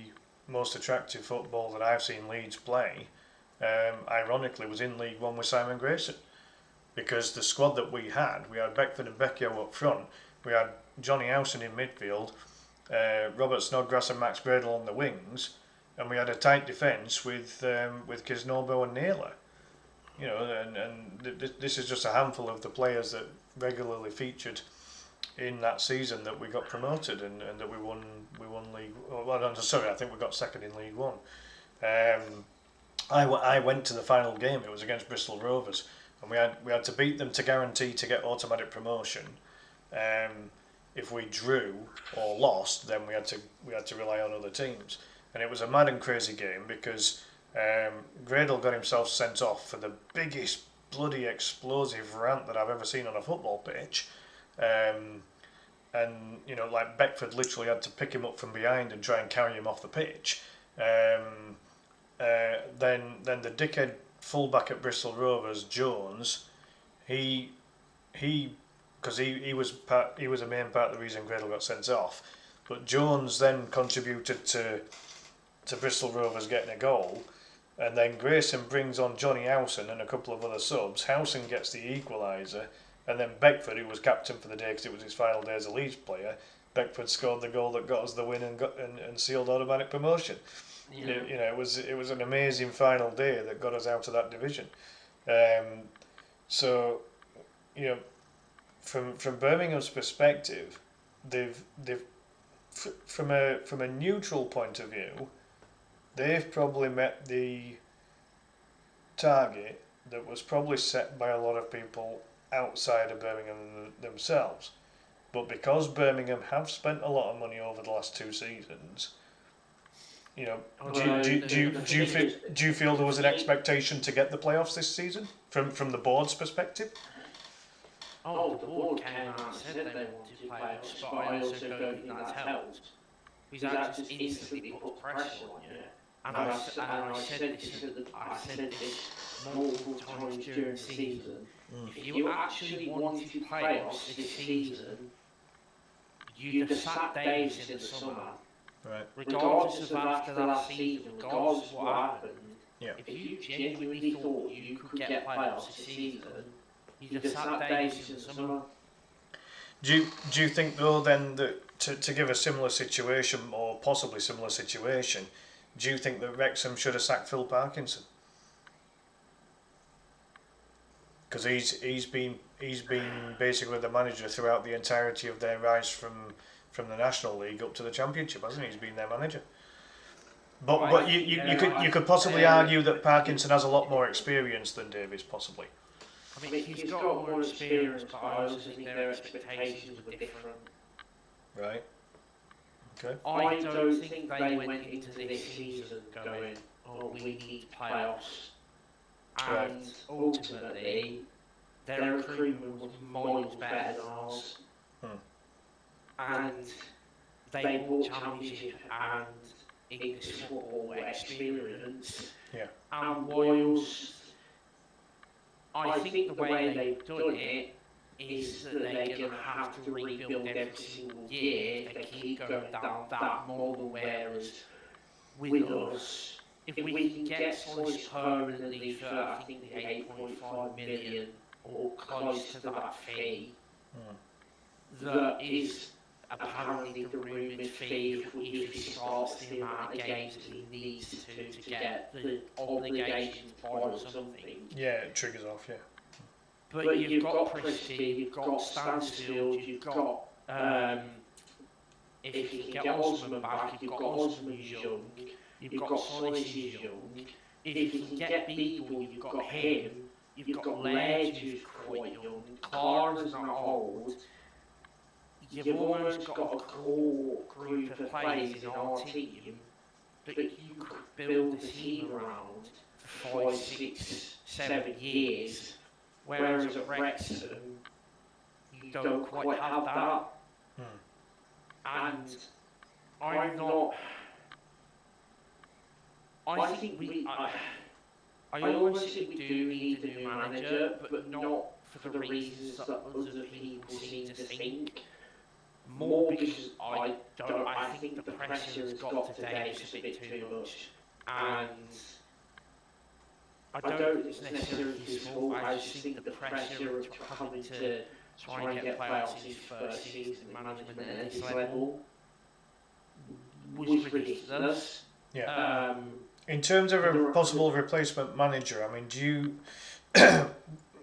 S1: most attractive football that I've seen Leeds play, ironically, was in League One with Simon Grayson, because the squad that we had Beckford and Becchio up front, we had Johnny Howson in midfield, Robert Snodgrass and Max Gradle on the wings, and we had a tight defence with Kisnorbo and Naylor. And this is just a handful of the players that regularly featured in that season that we got promoted and that we won League. Well, no, sorry, I think we got second in League One. I went to the final game. It was against Bristol Rovers, and we had to beat them to guarantee to get automatic promotion. If we drew or lost, then we had to rely on other teams, and it was a mad and crazy game because Gradle got himself sent off for the biggest bloody explosive rant that I've ever seen on a football pitch. And like Beckford literally had to pick him up from behind and try and carry him off the pitch. Then the dickhead fullback at Bristol Rovers, Jones, he because he was a main part of the reason Gradle got sent off. But Jones then contributed to Bristol Rovers getting a goal, and then Grayson brings on Johnny Howson and a couple of other subs. Howson gets the equaliser. And then Beckford, who was captain for the day because it was his final day as a Leeds player, Beckford scored the goal that got us the win and sealed automatic promotion. Yeah. It was an amazing final day that got us out of that division. So, from Birmingham's perspective, they've from a neutral point of view, they've probably met the target that was probably set by a lot of people outside of Birmingham themselves, but because Birmingham have spent a lot of money over the last 2 seasons, do you feel there was an expectation to get the playoffs this season from the board's perspective?
S2: The board came out and said they wanted playoffs, but I also don't think that's helped, because that just instantly puts pressure on you. And I said this multiple times during the season. If you actually wanted playoffs this season, you'd have sacked Davis in the summer.
S1: Right.
S2: Regardless of after that season, regardless of what happened, if you genuinely thought you could get playoffs this season, you'd have sacked Davis in the summer.
S1: Do you think though then that to give a similar situation or possibly similar situation, do you think that Wrexham should have sacked Phil Parkinson? Because he's been basically the manager throughout the entirety of their rise from the National League up to the Championship, hasn't he? He's been their manager. But you could possibly argue that Parkinson has a lot more experience than Davies, possibly.
S2: I mean, he's got more experience, but I also think their expectations were different.
S1: Right. Okay.
S2: I don't think they went into this season going, we need playoffs. And ultimately, their recruitment was miles better than ours. And they brought championship and English football experience.
S1: Yeah.
S2: And whilst I think the way they've done it is that they're going to have to rebuild every single year if they keep going down that model, whereas with us, if we can get Solis permanently for, I think, the 8.5 million or close to that fee, that is apparently the rumoured fee if he starts the amount of games that he needs to get the obligation to buy or something.
S1: Yeah, it triggers off, yeah.
S2: But you've got Presty, you've got Stansfield, you've got, if you can get Osman back, you've got Osman who's young, you've got Solis who's young. If you can get Beagle, you've got him, you've got Laird who's quite young, Clara's not old. You've almost got a core group of players in our team that you could build a team around for 5, 6, 7 years. Whereas at Wrexham, you don't quite have that. And I'm not. I think I always think we do need a new manager, but not for the reasons that other people seem to think. More because I think the pressure has got to Davis a bit too much, and I don't think it's necessarily his fault. I just think the pressure of having to try and get playoffs in his first season management at this level was ridiculous.
S1: Yeah. In terms of a possible replacement manager, I mean, do you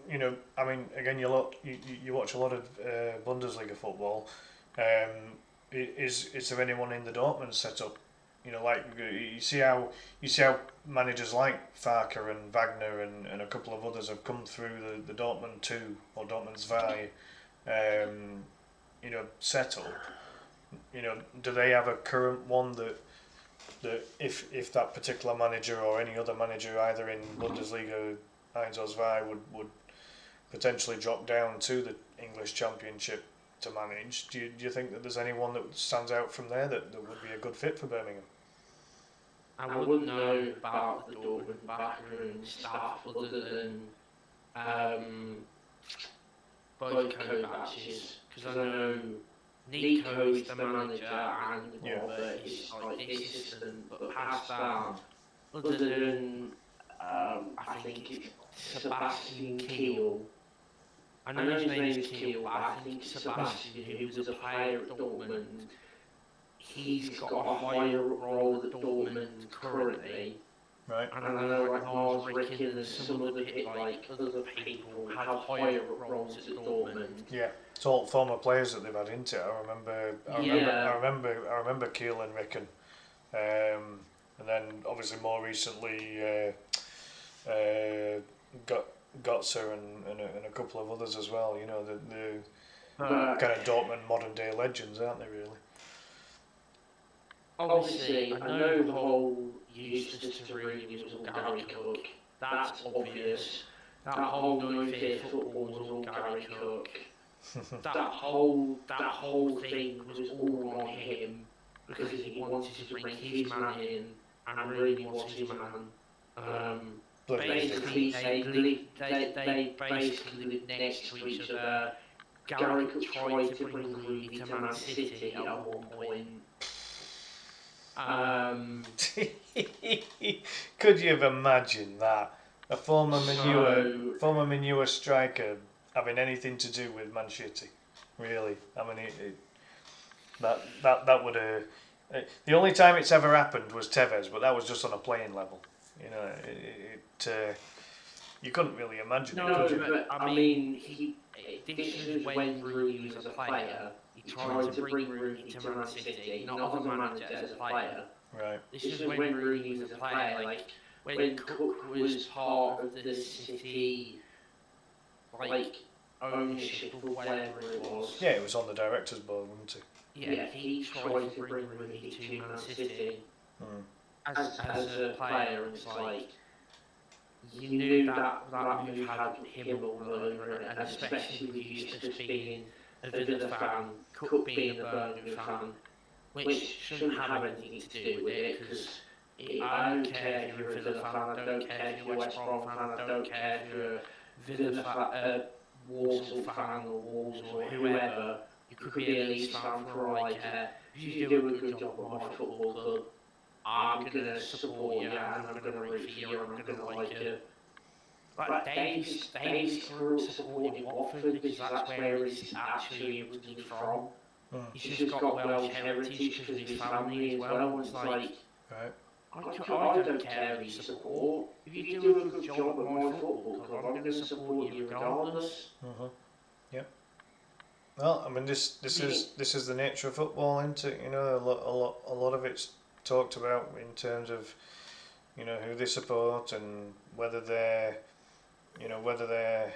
S1: I mean, again, you watch a lot of Bundesliga football. Is there anyone in the Dortmund setup? Like you see how managers like Farker and Wagner and a couple of others have come through the Dortmund 2 or Dortmund 2, setup. Do they have a current one that if that particular manager or any other manager either in Bundesliga 1 or 2 would potentially drop down to the English Championship to manage, do you think that there's anyone that stands out from there that would be a good fit for Birmingham?
S3: I wouldn't know about the Dortmund backroom staff other than um, both Kovac's, because I know Nico is the manager and Robert is like the assistant, but past that, other than I think it's Sebastian Kiel. I know his name is Kiel, but I think Sebastian, who was a player at Dortmund, he's got a higher role at Dortmund currently.
S1: Right.
S3: And I know like Lars Ricken and some other people have higher roles at Dortmund.
S1: Yeah, it's all former players that they've had into it. I remember Keel and Ricken, and then obviously more recently Gotzer and a couple of others as well. The kind of Dortmund modern day legends, aren't they? Really.
S3: Obviously, I know the whole Eustace Torrini was all Gary Cook. That's obvious. That whole No Fear Football was all Gary Cook. that whole thing was all on him because he wanted to bring his man in and really was his man. Basically, they basically lived next to each other. Gary Cook tried to bring Rooney to Man City at one point.
S1: Could you have imagined that? A former manure striker having anything to do with Man City? Really? I mean, that would have... the only time it's ever happened was Tevez, but that was just on a playing level. You couldn't really imagine it, could you?
S3: But I mean, this was when Rooney was a player. He tried to bring Rooney to Man City, not as a manager, as a player.
S1: Right.
S3: This is when Rooney was a player, like when Cook was part of the City, like ownership or whatever it was.
S1: Yeah, it was on the director's board, wasn't it?
S3: Yeah, he tried to bring Rooney to Man City as a player, and it's like you knew that move had him all over it, and especially with Eustace being a Villa fan, Cook being a Birmingham fan, which shouldn't have anything to do with it, because I don't care if you're a Villa fan, I don't care if you're a West Brom fan, I don't care if you're a Villa fan, Walsall fan or Wolves or whoever, you could be a Leeds fan for all I care. If you do a good job at my football club, I'm going to support you and I'm going to root for you and I'm going to like you. Like Davis grew up supporting Watford because that's where he's actually originally from. He's just got Welsh heritage because of his family as well. It's like, I don't care who you support. If you do a good job at my football club, I'm going to support you regardless.
S1: Yep. Well, I mean, this is the nature of football, isn't it? A lot of it's talked about in terms of who they support and whether their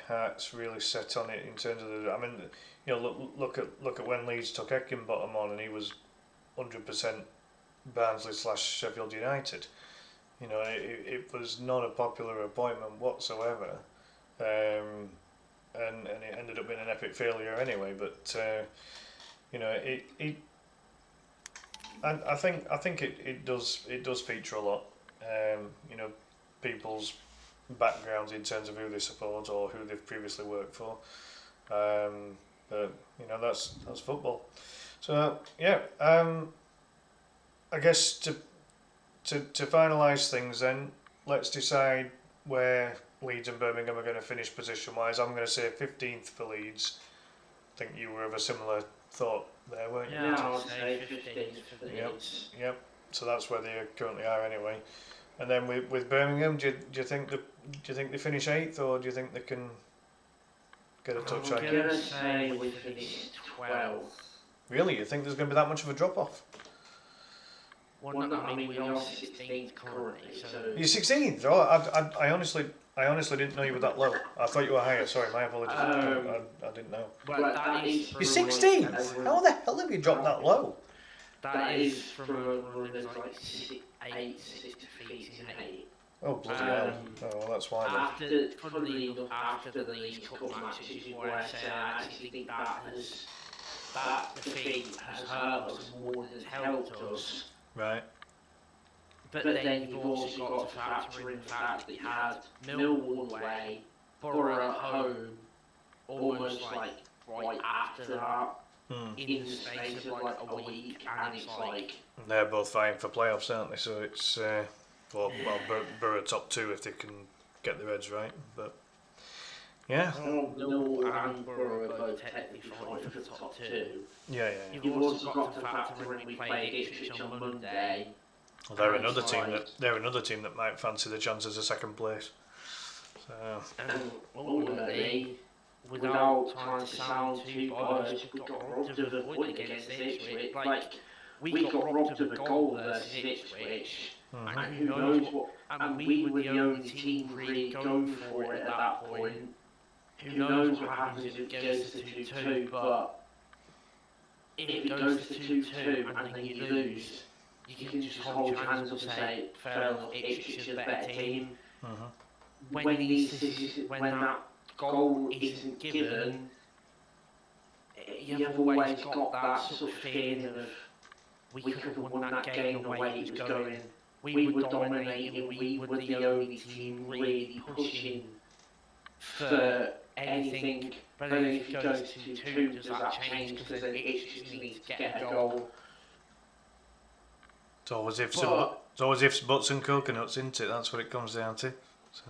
S1: heart's really set on it in terms of the. I mean, look at when Leeds took Heckingbottom on and he was 100% Barnsley/Sheffield United. It was not a popular appointment whatsoever, and it ended up being an epic failure anyway. But I think it does feature a lot. People's backgrounds in terms of who they support or who they've previously worked for. But that's football. So yeah, I guess to finalise things then, let's decide where Leeds and Birmingham are going to finish position wise. I'm going to say 15th for Leeds. I think you were of a similar thought there, weren't you?
S3: Yeah, I would say 15th for Leeds.
S1: Yep. So that's where they currently are anyway. And then with Birmingham, do you think they finish 8th, or do you think they can get a touch
S2: I'm
S1: on you?
S2: going to say we finished 12th.
S1: Really? You think there's going to be that much of a drop-off?
S2: Well, no, I mean, we are 16th currently, so...
S1: You're 16th? Oh, I honestly didn't know you were that low. I thought you were higher. Sorry, my apologies. I didn't know.
S2: Well, that is
S1: You're 16th? How the hell have you dropped that low?
S2: That is from running like 6 defeats in 8.
S1: Oh, bloody hell. Oh, well, that's why then.
S2: Funnily enough, after the Leeds Cup matches is where I say I actually think that defeat has hurt us more than it's helped us.
S1: Right.
S2: But then you've also got to factor in the fact that you had Millwall away, Borough at home, almost like right after that, in the space of like a week, and it's like...
S1: They're both vying for playoffs, aren't they? So it's, Borough top 2 if they can get their heads right, but... Yeah.
S2: Millwall and Borough are both technically fighting for the top 2.
S1: Yeah.
S2: You've also got to factor in we play Ipswich on Monday.
S1: Well, they're another team that might fancy the chances of second place. So.
S2: And ultimately, without trying to sound too biased, we got robbed of a point against Ipswich. Like, we got robbed of a goal versus Ipswich, and who knows what. And we were the only team really going for it at that point. Who knows what happens if it goes to 2-2? But if it goes to 2-2 and then you lose, you can just hold your hands up and say, fair enough, Ipswich is the better team. When that goal isn't given, you've always got that sort of feeling of we could have won that game the way it was going. We were dominating, we were the only team really pushing for anything. But then if it goes to 2, does that change? Because then Ipswich needs to get a goal.
S1: It's always ifs, buts and coconuts, isn't it? That's what it comes down to. So.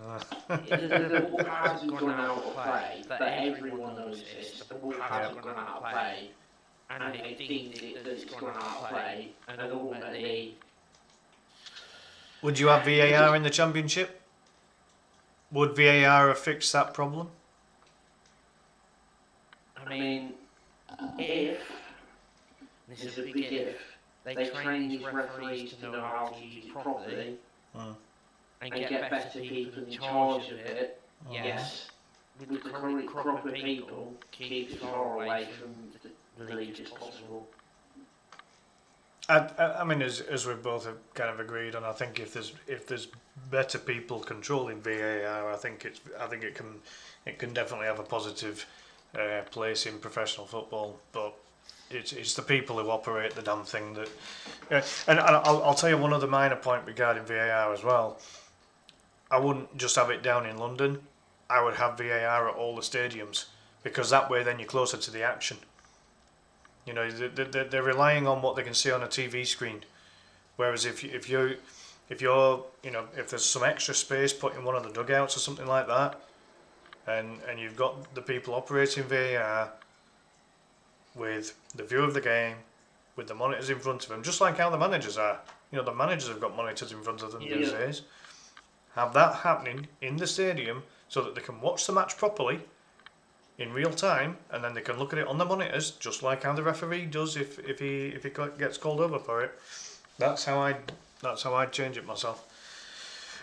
S2: The ball hasn't gone out of play, but everyone knows this. The ball hasn't gone out of play, and they deemed it that it's gone out of play, and ultimately...
S1: Would you have VAR in the Championship? Would VAR have fixed that problem?
S2: I mean, if, this is a big if, they train these referees to know how to use it properly, and get better people in charge of it, yes, with the current crop of people, keep as far away from the league as possible.
S1: I mean, as we both have kind of agreed on, I think if there's better people controlling VAR, I think it can definitely have a positive place in professional football. But it's the people who operate the damn thing that. And I'll tell you one other minor point regarding VAR as well. I wouldn't just have it down in London. I would have VAR at all the stadiums, because that way then you're closer to the action. You know, they're relying on what they can see on a TV screen, whereas if you're if there's some extra space put in one of the dugouts or something like that, and you've got the people operating VAR with the view of the game, with the monitors in front of them, just like how the managers are. You know, the managers have got monitors in front of them these days. Have that happening in the stadium so that they can watch the match properly in real time, and then they can look at it on the monitors, just like how the referee does if he gets called over for it. That's how I'd change it myself.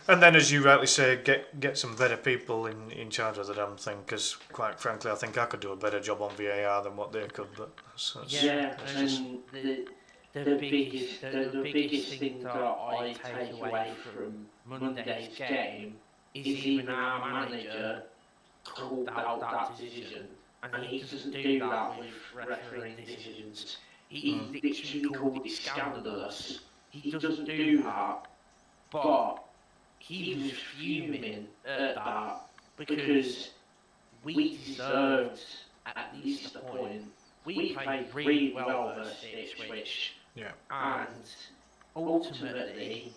S1: And then, as you rightly say, get some better people in charge of the damn thing, because quite frankly, I think I could do a better job on VAR than what they could. But
S2: and the biggest thing that I take away from Monday's game is even our manager called out that decision, and he doesn't do that with refereeing decisions. He literally called it scandalous. He doesn't do that, but he was fuming at that because we deserved at least a point. We played really well versus Ipswich, and ultimately,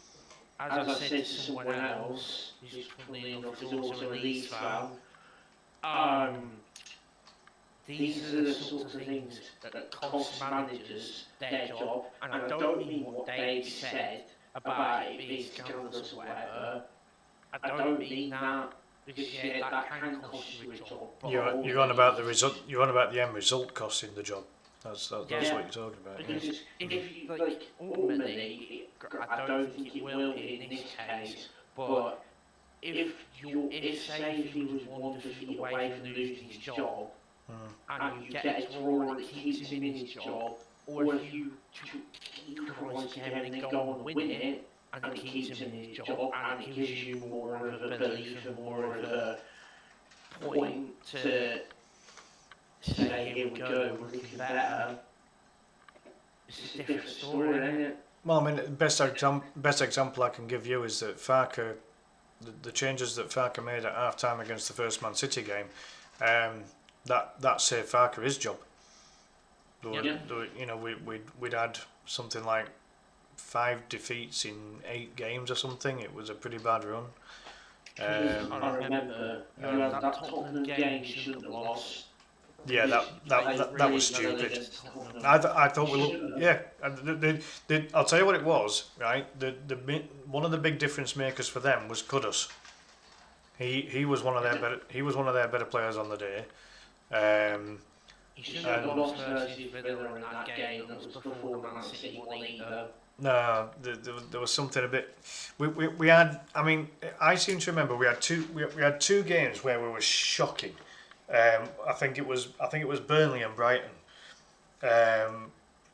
S2: as I said to someone else, who's probably enough is also a Leeds fan, these are the sorts of things that cost managers their job, and I don't mean what Dave said about it being scandalous or whatever. I don't mean that. Because that can cost you a job.
S1: You're on about the result. You're on about the end result costing the job. That's what you're talking about.
S2: Because if you ultimately, I don't think it will in this case, but if say if he was 1 defeat away from losing his job, and you get a draw and it keeps him in his job, or if you equalise the game and then go on and win it, and it keeps him in his job, and it gives you more of a belief and more of a point to say, here we go, we're looking better. It's a different story, isn't it?
S1: Well, I mean, best example I can give you is that Farke, the changes that Farke made at half time against the first Man City game, that saved Farke his job. We'd had something like 5 defeats in 8 games or something. It was a pretty bad run.
S2: I remember that Tottenham game you shouldn't have lost.
S1: Yeah, that was stupid. I thought we looked. Yeah, I'll tell you what it was. Right, one of the big difference makers for them was Kudus. He was one of their better players on the day.
S2: You shouldn't have lost versus Villa in that game. That was before Man City won either.
S1: No, there was something a bit. We had. I mean, I seem to remember we had two games where we were shocking. I think it was Burnley and Brighton.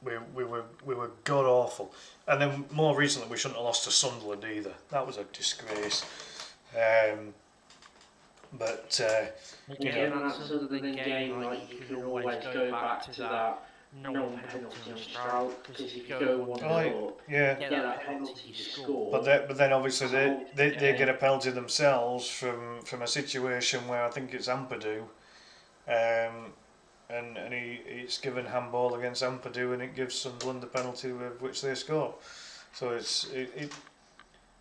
S1: We were god awful, and then more recently we shouldn't have lost to Sunderland either. That was a disgrace. But
S2: that Sunderland game, like you can always go back to that no penalty on Stroud, because if you go 1-0 up, get that penalty score.
S1: But then obviously they get a penalty themselves from a situation where I think it's Ampadu. And it's given handball against Ampadu, and it gives Sunderland the penalty with which they score. So it's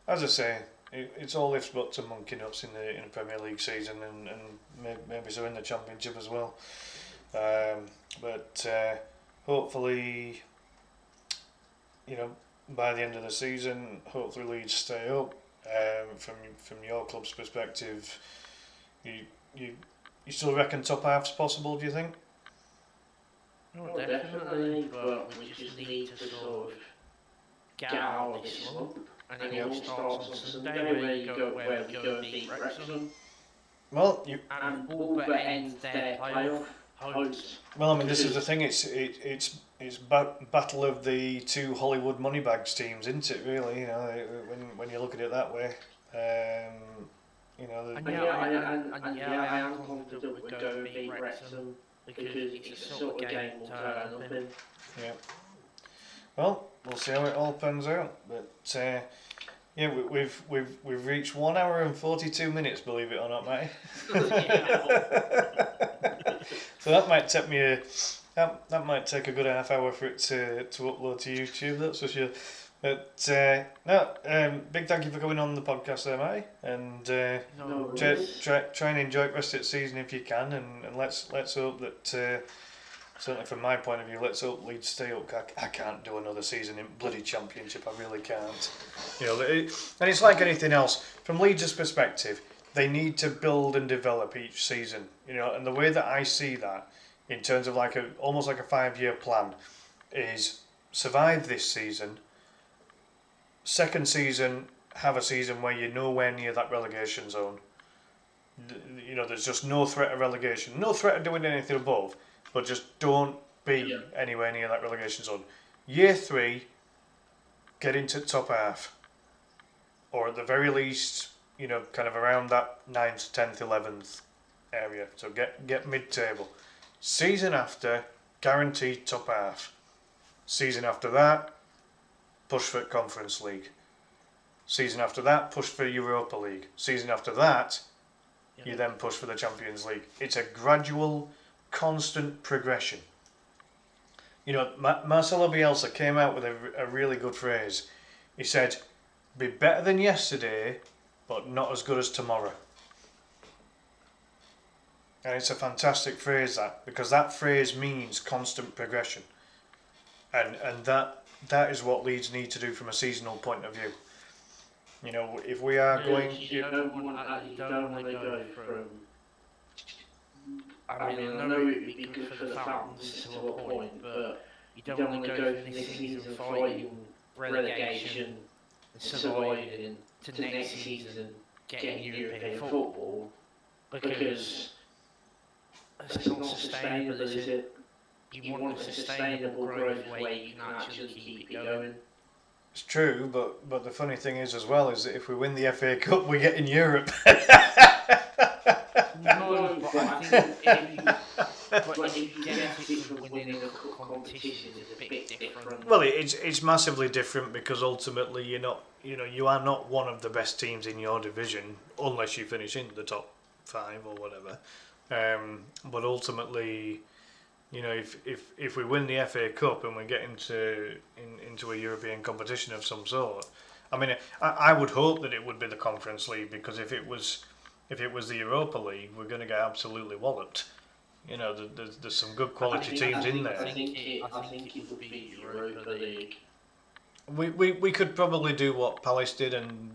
S1: as I say, it's all ifs, buts and monkey nuts in the Premier League season, and maybe so in the Championship as well. But hopefully, by the end of the season, hopefully Leeds stay up. From your club's perspective, you still reckon top half's possible, do you think?
S2: Oh, definitely, but we just need to sort of get out of this slump, and it all starts on Sunday where we go and beat Wrexham.
S1: Well,
S2: and Wolver ends their playoff hopes.
S1: Well, I mean, this is the thing. It's battle of the 2 Hollywood moneybags teams, isn't it? Really, when you look at it that way.
S2: I am confident we'll go and beat Wrexham because it's a sort of game we'll turn up in.
S1: Yeah. Well, we'll see how it all pans out. But we've reached 1 hour and 42 minutes, believe it or not, Matty. So that might take me that might take a good half hour for it to upload to YouTube. That's for sure. But big thank you for coming on the podcast there, Matty, and try and enjoy the rest of the season if you can, and let's hope that certainly from my point of view, let's hope Leeds stay up. I can't do another season in bloody Championship. I really can't. And it's like anything else. From Leeds' perspective, they need to build and develop each season. And the way that I see that, in terms of almost like a 5-year plan, is survive this season. Second season, have a season where you're nowhere near that relegation zone. There's just no threat of relegation, no threat of doing anything above, but just don't be anywhere near that relegation zone. Year 3, get into top half, or at the very least, kind of around that 9th, 10th, 11th area. So get mid-table. Season after, guaranteed top half. Season after that, push for Conference League. Season after that, push for Europa League. Season after that, you then push for the Champions League. It's a gradual, constant progression. Marcelo Bielsa came out with a really good phrase. He said, "Be better than yesterday, but not as good as tomorrow." And it's a fantastic phrase, because that phrase means constant progression. And that is what Leeds need to do from a seasonal point of view. You know, if we are going,
S2: You don't want to go from. I mean, I know it would be good for the fans to a point, but you don't want to go from this season fighting relegation and surviving to next season getting European football because it's not sustainable, is it? You want a sustainable growth where you can actually keep it going.
S1: it's true, but the funny thing is as well is that if we win the FA Cup, we get in Europe.
S2: No, but I think if you get it from winning a competition, it's a bit different.
S1: Well, it's massively different because ultimately you are not one of the best teams in your division unless you finish in the top 5 or whatever. But ultimately, if we win the FA Cup and we get into a European competition of some sort, I mean, I would hope that it would be the Conference League, because if it was the Europa League, we're going to get absolutely walloped. You know, there's some good quality teams in there.
S3: I think it would be Europa League.
S1: We could probably do what Palace did, and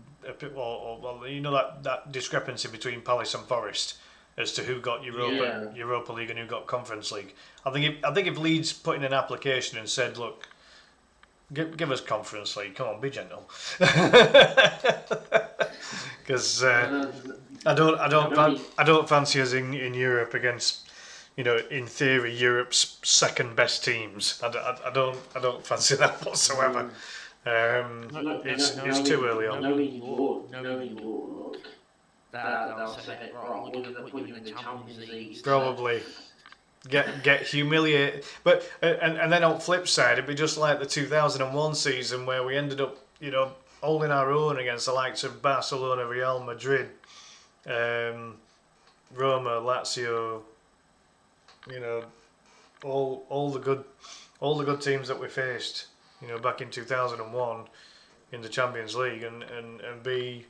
S1: well, you know, that discrepancy between Palace and Forest as to who got Europa League and who got Conference League. I think if Leeds put in an application and said, look, give us Conference League, come on, be gentle, because I don't fancy us in Europe against, you know, in theory Europe's second best teams. I don't fancy that whatsoever. It's too early on.
S3: Knowing your luck, they'll say, right, we're going to put you in the Champions League.
S1: Probably get humiliated. But and then on the flip side, it'd be just like the 2001 season where we ended up, you know, holding our own against the likes of Barcelona, Real Madrid, Roma, Lazio. You know, all the good teams that we faced, you know, back in 2001 in the Champions League, and be,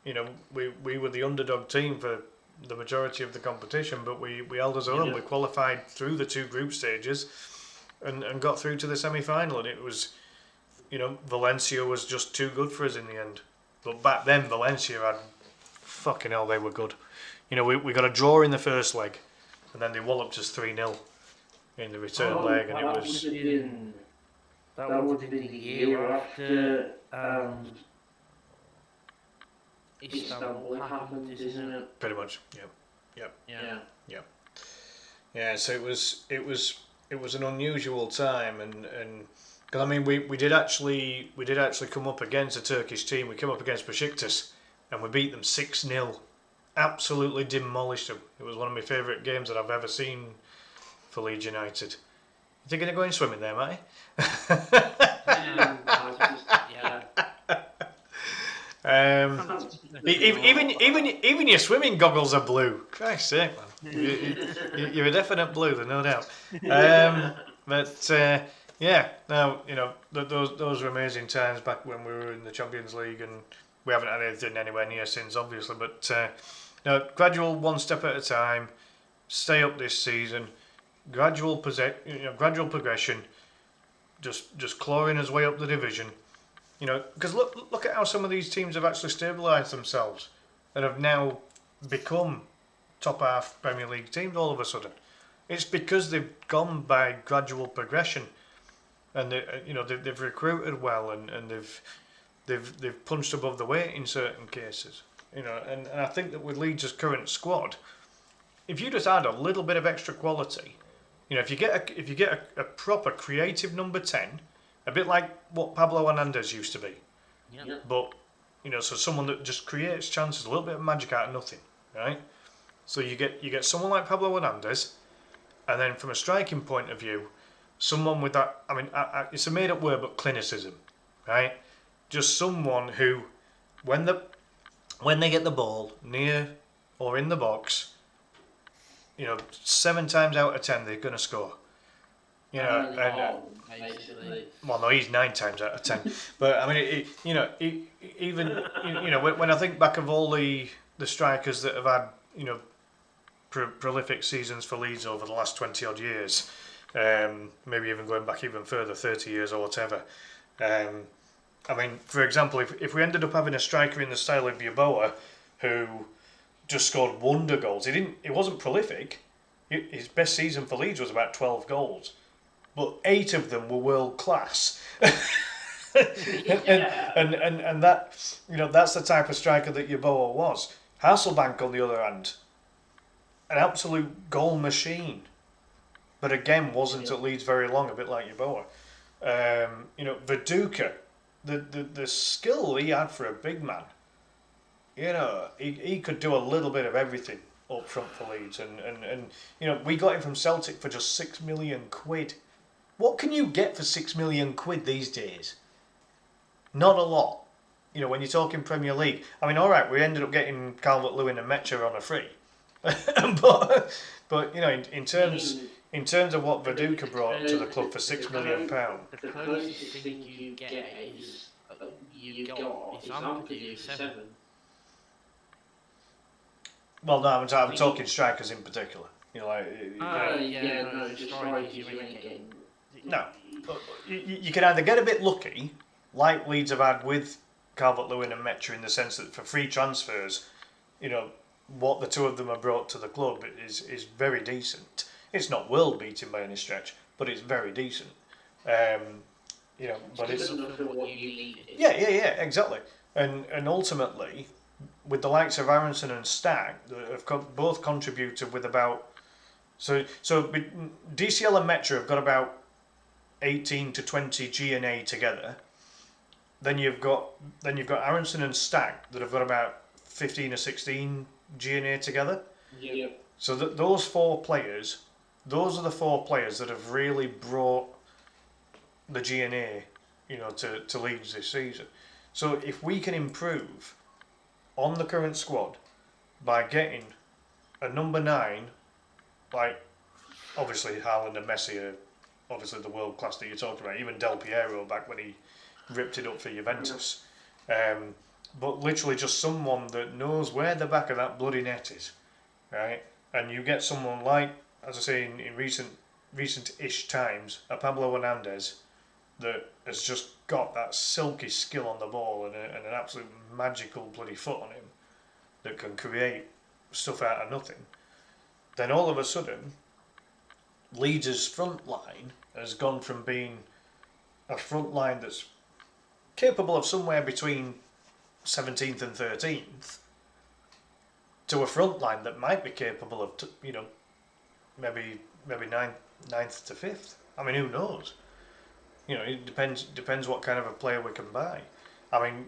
S1: you know, we were the underdog team for the majority of the competition, but we held us own. We qualified through the 2 group stages and got through to the semi-final, and it was, you know, Valencia was just too good for us in the end. But back then Valencia had, fucking hell, they were good. You know, we got a draw in the first leg, and then they walloped us 3-0 in the return leg, and it was.
S2: That would have been the year after Istanbul happened, isn't it?
S1: Pretty much, yep. Yeah. So it was an unusual time, and because I mean we did actually come up against a Turkish team. We came up against Besiktas, and we beat them 6-0. Absolutely demolished them. It was one of my favourite games that I've ever seen for Leeds United. You thinking of going swimming there, Matty? Even your swimming goggles are blue. Christ's sake, man! You're a definite blue, there's no doubt. Yeah, now you know those were amazing times back when we were in the Champions League, and we haven't had anything anywhere near since, obviously. But gradual, one step at a time. Stay up this season. Gradual progression. Just clawing his way up the division. You know, because look at how some of these teams have actually stabilised themselves and have now become top half Premier League teams all of a sudden. It's because they've gone by gradual progression, and they've recruited well, and they've punched above the weight in certain cases. You know, and I think that with Leeds' current squad, if you just add a little bit of extra quality, you know, if you get a proper creative number 10. A bit like what Pablo Hernandez used to be. Yeah. But, you know, so someone that just creates chances, a little bit of magic out of nothing, right? So you get someone like Pablo Hernandez, and then from a striking point of view, someone with that, I mean, it's a made-up word, but clinicism, right? Just someone who, when they get the ball near or in the box, you know, 7 times out of 10 they're going to score. You know, well, no, he's 9 times out of 10. But I mean, even when I think back of all the strikers that have had, you know, prolific seasons for Leeds over the last 20 odd years, maybe even going back even further, 30 years or whatever, I mean, for example, if we ended up having a striker in the style of Yeboah who just scored wonder goals, he wasn't prolific. His best season for Leeds was about 12 goals, but 8 of them were world class. and that, that's the type of striker that Yeboah was. Hasselbank, on the other hand, an absolute goal machine, but again wasn't at Leeds very long, a bit like Yeboah. Viduka, the skill he had for a big man, he could do a little bit of everything up front for Leeds, and we got him from Celtic for just £6 million. What can you get for £6 million these days? Not a lot. When you're talking Premier League. I mean, all right, we ended up getting Calvert-Lewin and Metcher on a free, but in terms of what Viduka brought to the club for £6 million.
S2: The closest thing you get is you got is Ampadu for 7.
S1: Well, no, I'm talking strikers in particular.
S2: Strikers you ain't getting.
S1: No, you can either get a bit lucky, like Leeds have had with Calvert-Lewin and Metcher, in the sense that for free transfers, what the two of them have brought to the club is very decent. It's not world beating by any stretch, but it's very decent. But it's
S2: enough for what you need.
S1: Yeah, exactly. And ultimately, with the likes of Aronson and Stack, that have both contributed with about so DCL and Metro have got about 18 to 20 G&A together. Then you've got Aronson and Stack that have got about 15 or 16 G&A together.
S2: Yeah.
S1: So those 4 players, those are the 4 players that have really brought the G&A, to Leeds this season. So if we can improve on the current squad by getting a number 9, like obviously Haaland and Messi are obviously the world class that you're talking about, even Del Piero back when he ripped it up for Juventus, but literally just someone that knows where the back of that bloody net is, right? And you get someone like, as I say, in recent-ish times, a Pablo Hernandez that has just got that silky skill on the ball and an absolute magical bloody foot on him that can create stuff out of nothing. Then all of a sudden, Leeds' front line has gone from being a front line that's capable of somewhere between 17th and 13th to a front line that might be capable of maybe 9th to 5th. I mean, who knows? It depends what kind of a player we can buy. I mean,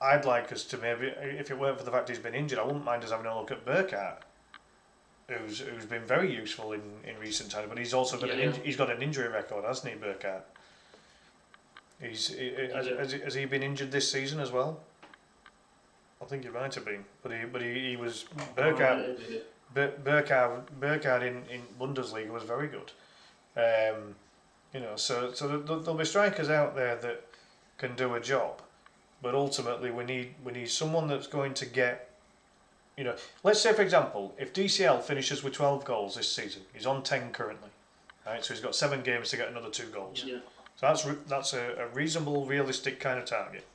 S1: I'd like us to maybe, if it weren't for the fact he's been injured, I wouldn't mind us having a look at Burkhardt, who's been very useful in recent times, but he's also got he's got an injury record, hasn't he, Burkhardt? Has he been injured this season as well? I think he might have been, but he was Burkhardt in Bundesliga was very good. So there'll be strikers out there that can do a job, but ultimately we need someone that's going to get. Let's say for example, if DCL finishes with 12 goals this season, he's on 10 currently, right? So he's got 7 games to get another 2 goals.
S2: Yeah.
S1: So that's a reasonable, realistic kind of target.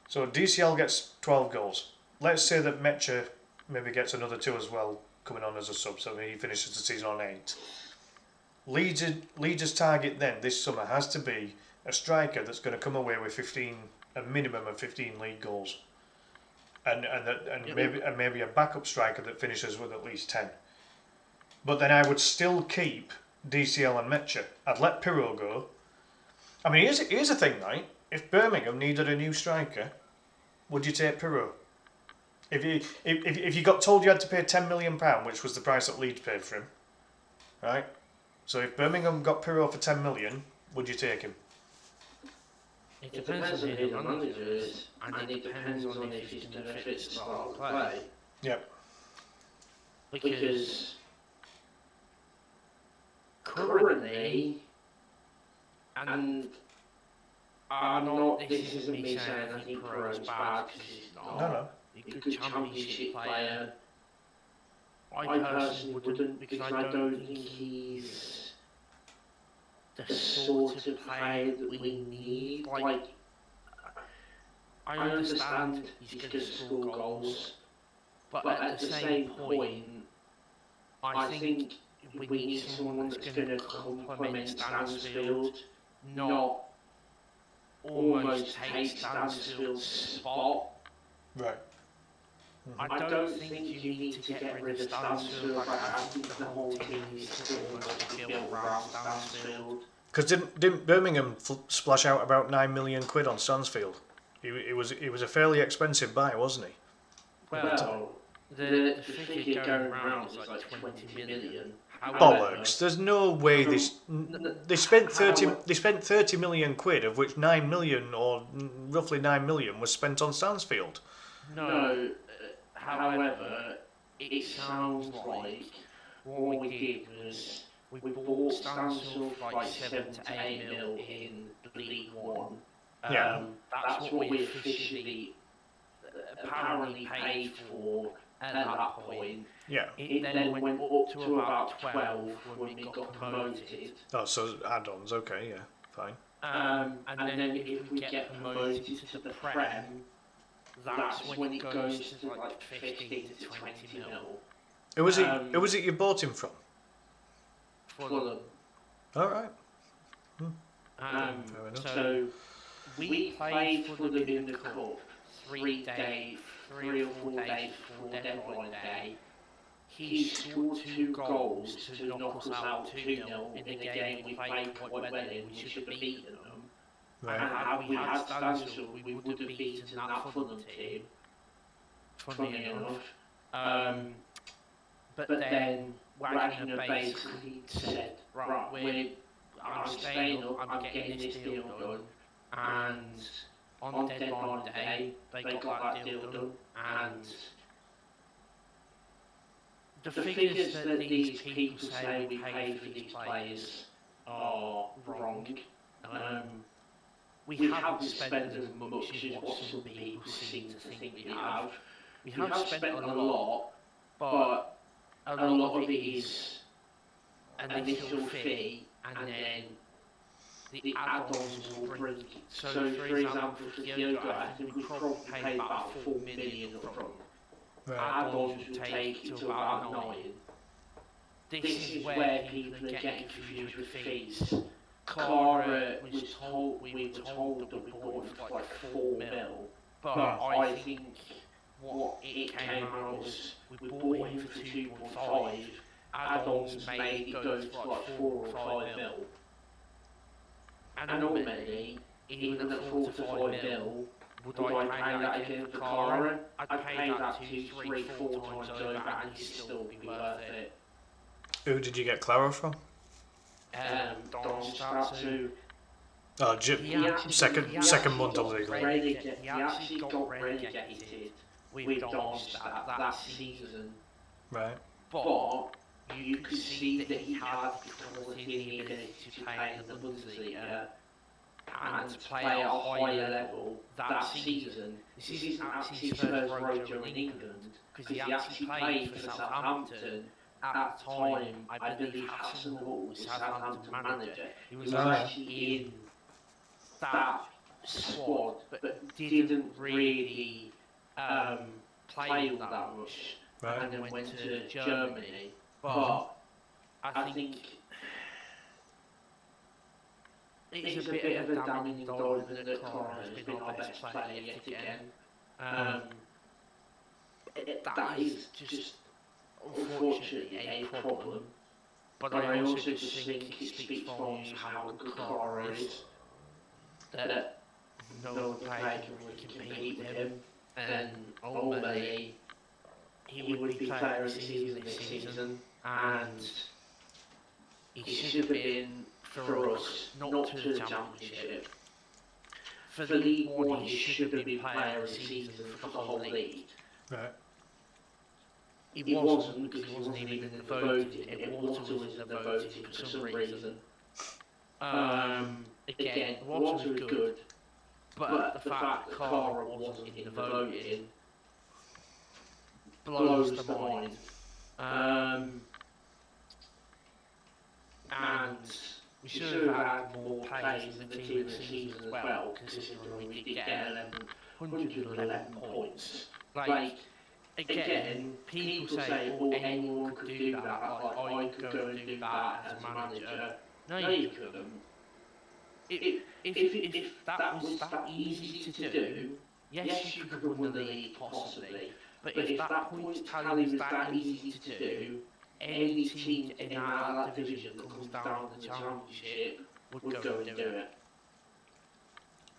S1: So DCL gets 12 goals. Let's say that Metcher maybe gets another 2 as well, coming on as a sub, so he finishes the season on 8. Leeds' target then this summer has to be a striker that's going to come away with a minimum of 15 league goals, and maybe a backup striker that finishes with at least 10. But then I would still keep DCL and Metcher. I'd let Pirro go. I mean, here's the thing, right? If Birmingham needed a new striker, would you take Pirro? If you got told you had to pay £10 million, which was the price that Leeds paid for him, right? So if Birmingham got Pirro for £10 million, would you take him?
S2: It depends on who the manager is, and it depends on if he's going to fit the style of play.
S1: Yep.
S2: Because currently, and I'm not, this isn't me saying I think Pirro's bad, because he's not.
S1: No.
S2: He's a good championship player. I personally wouldn't, because I don't think he's
S3: the sort of player that we need. Like, I understand he's going to score goals, but at the same point, I think we need someone that's going to complement Stansfield, not almost take Stansfield's spot.
S1: Right.
S3: I don't think you need to get rid of Stansfield. Like, I think the whole team needs to almost be built around Stansfield.
S1: Because didn't Birmingham splash out about £9 million on Stansfield? He was a fairly expensive buy, wasn't he?
S3: Well, the figure going around is like 20 million.
S1: Bollocks! There's no way they spent 30 million quid, of which 9 million or roughly 9 million was spent on Stansfield.
S3: No, however, it sounds like what we did was we bought Stansfield for like 7 to 8 mil in League One. That's what we officially apparently paid for at that point.
S1: Yeah.
S3: It then went up to about 12 when we got promoted.
S1: Oh, so add-ons, okay, yeah, fine.
S3: And then if we get promoted to the Prem, that's when it goes to like 15 to 20 mil.
S1: Who was it you bought him from?
S3: Fulham.
S1: All right.
S3: So we played Fulham in the cup 3 or 4 days before deadline day. He scored 2 goals to knock us out 2-0 in the game we played quite well in. We should have beaten them.
S1: Right.
S3: And had we had Stansfield, we would have beaten that Fulham team. Funny enough. But then Wagner basically said, right, I'm staying up, I'm getting this deal done. And on deadline day, they got that deal done. And the figures that these people say we pay for these players are wrong. We haven't spent as much as what some people seem to think we have. We have spent a lot, but a lot of it is an initial fee, and then the add-ons will bring it. So, for example, for Kyoto, I think we probably paid about 4 million up front.
S1: Right.
S3: Add-ons will take it to about 9. This is where people are getting confused with fees. Clara was told, we were told that we bought it for like 4 mil, but I think what it came out was we bought him for 2.5, add-ons made it go to like 4 or 5 mil. And ultimately, even at 4 to 5 mil, would I pay that again for Clara? I'd pay that 2, 3, 4 times over and it'd still be worth it.
S1: Who did you get Clara from?
S3: Donstatu.
S1: Oh, second Bundesliga.
S3: He actually got relegated with Donstad that season.
S1: Right.
S3: But you could see that he had the quality and the ability to play in the Bundesliga and to play at a higher level that season. This isn't actually his first rodeo in England, because he actually played for Southampton. At the time, I believe Hassan Hall was Southampton manager. He was actually in that squad, but didn't really play all that much, and then went to Germany. But I think it's a bit of a damning indictment that Clara has been our best player yet again. That is just unfortunately a problem, but I also just think it speaks volumes of how good Clara is, that no player can really compete with him, and ultimately he would be player of the season this season, and he should have been for us, not to the championship. For League One, he should have been player of the season for the whole league.
S1: Right.
S3: He wasn't, because he wasn't even in the voting. Water was in the voting for some reason. Again, Water was good, but the fact that Clara wasn't in the voting blows the mind. And
S2: we should have had more players in the team this season as well, considering we did get 111 points. Like, again, people say, oh, anyone could do that, like, I could go and do that as a manager. No, you couldn't. If that was that easy to do, yes, you could win the league, possibly. But if that points tally was that easy to do, any team in that division that comes down to the championship would go and do it.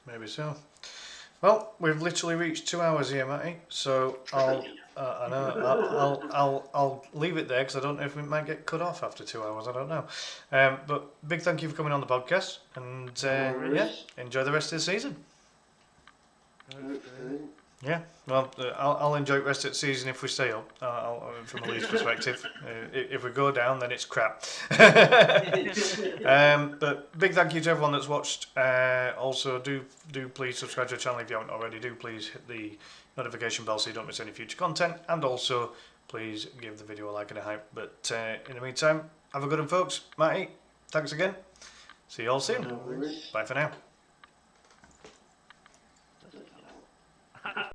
S1: Maybe so. Well, we've literally reached 2 hours here, Matty. So I'll leave it there because I don't know if it might get cut off after 2 hours. I don't know. But big thank you for coming on the podcast, and enjoy the rest of the season. Yeah, well, I'll enjoy the rest of the season if we stay up. From a Leeds perspective, if we go down, then it's crap. But big thank you to everyone that's watched. Also, do please subscribe to the channel if you haven't already. Do please hit the notification bell so you don't miss any future content. And also, please give the video a like and a hype. But in the meantime, have a good one, folks. Matty, thanks again. See you all soon. Bye for now.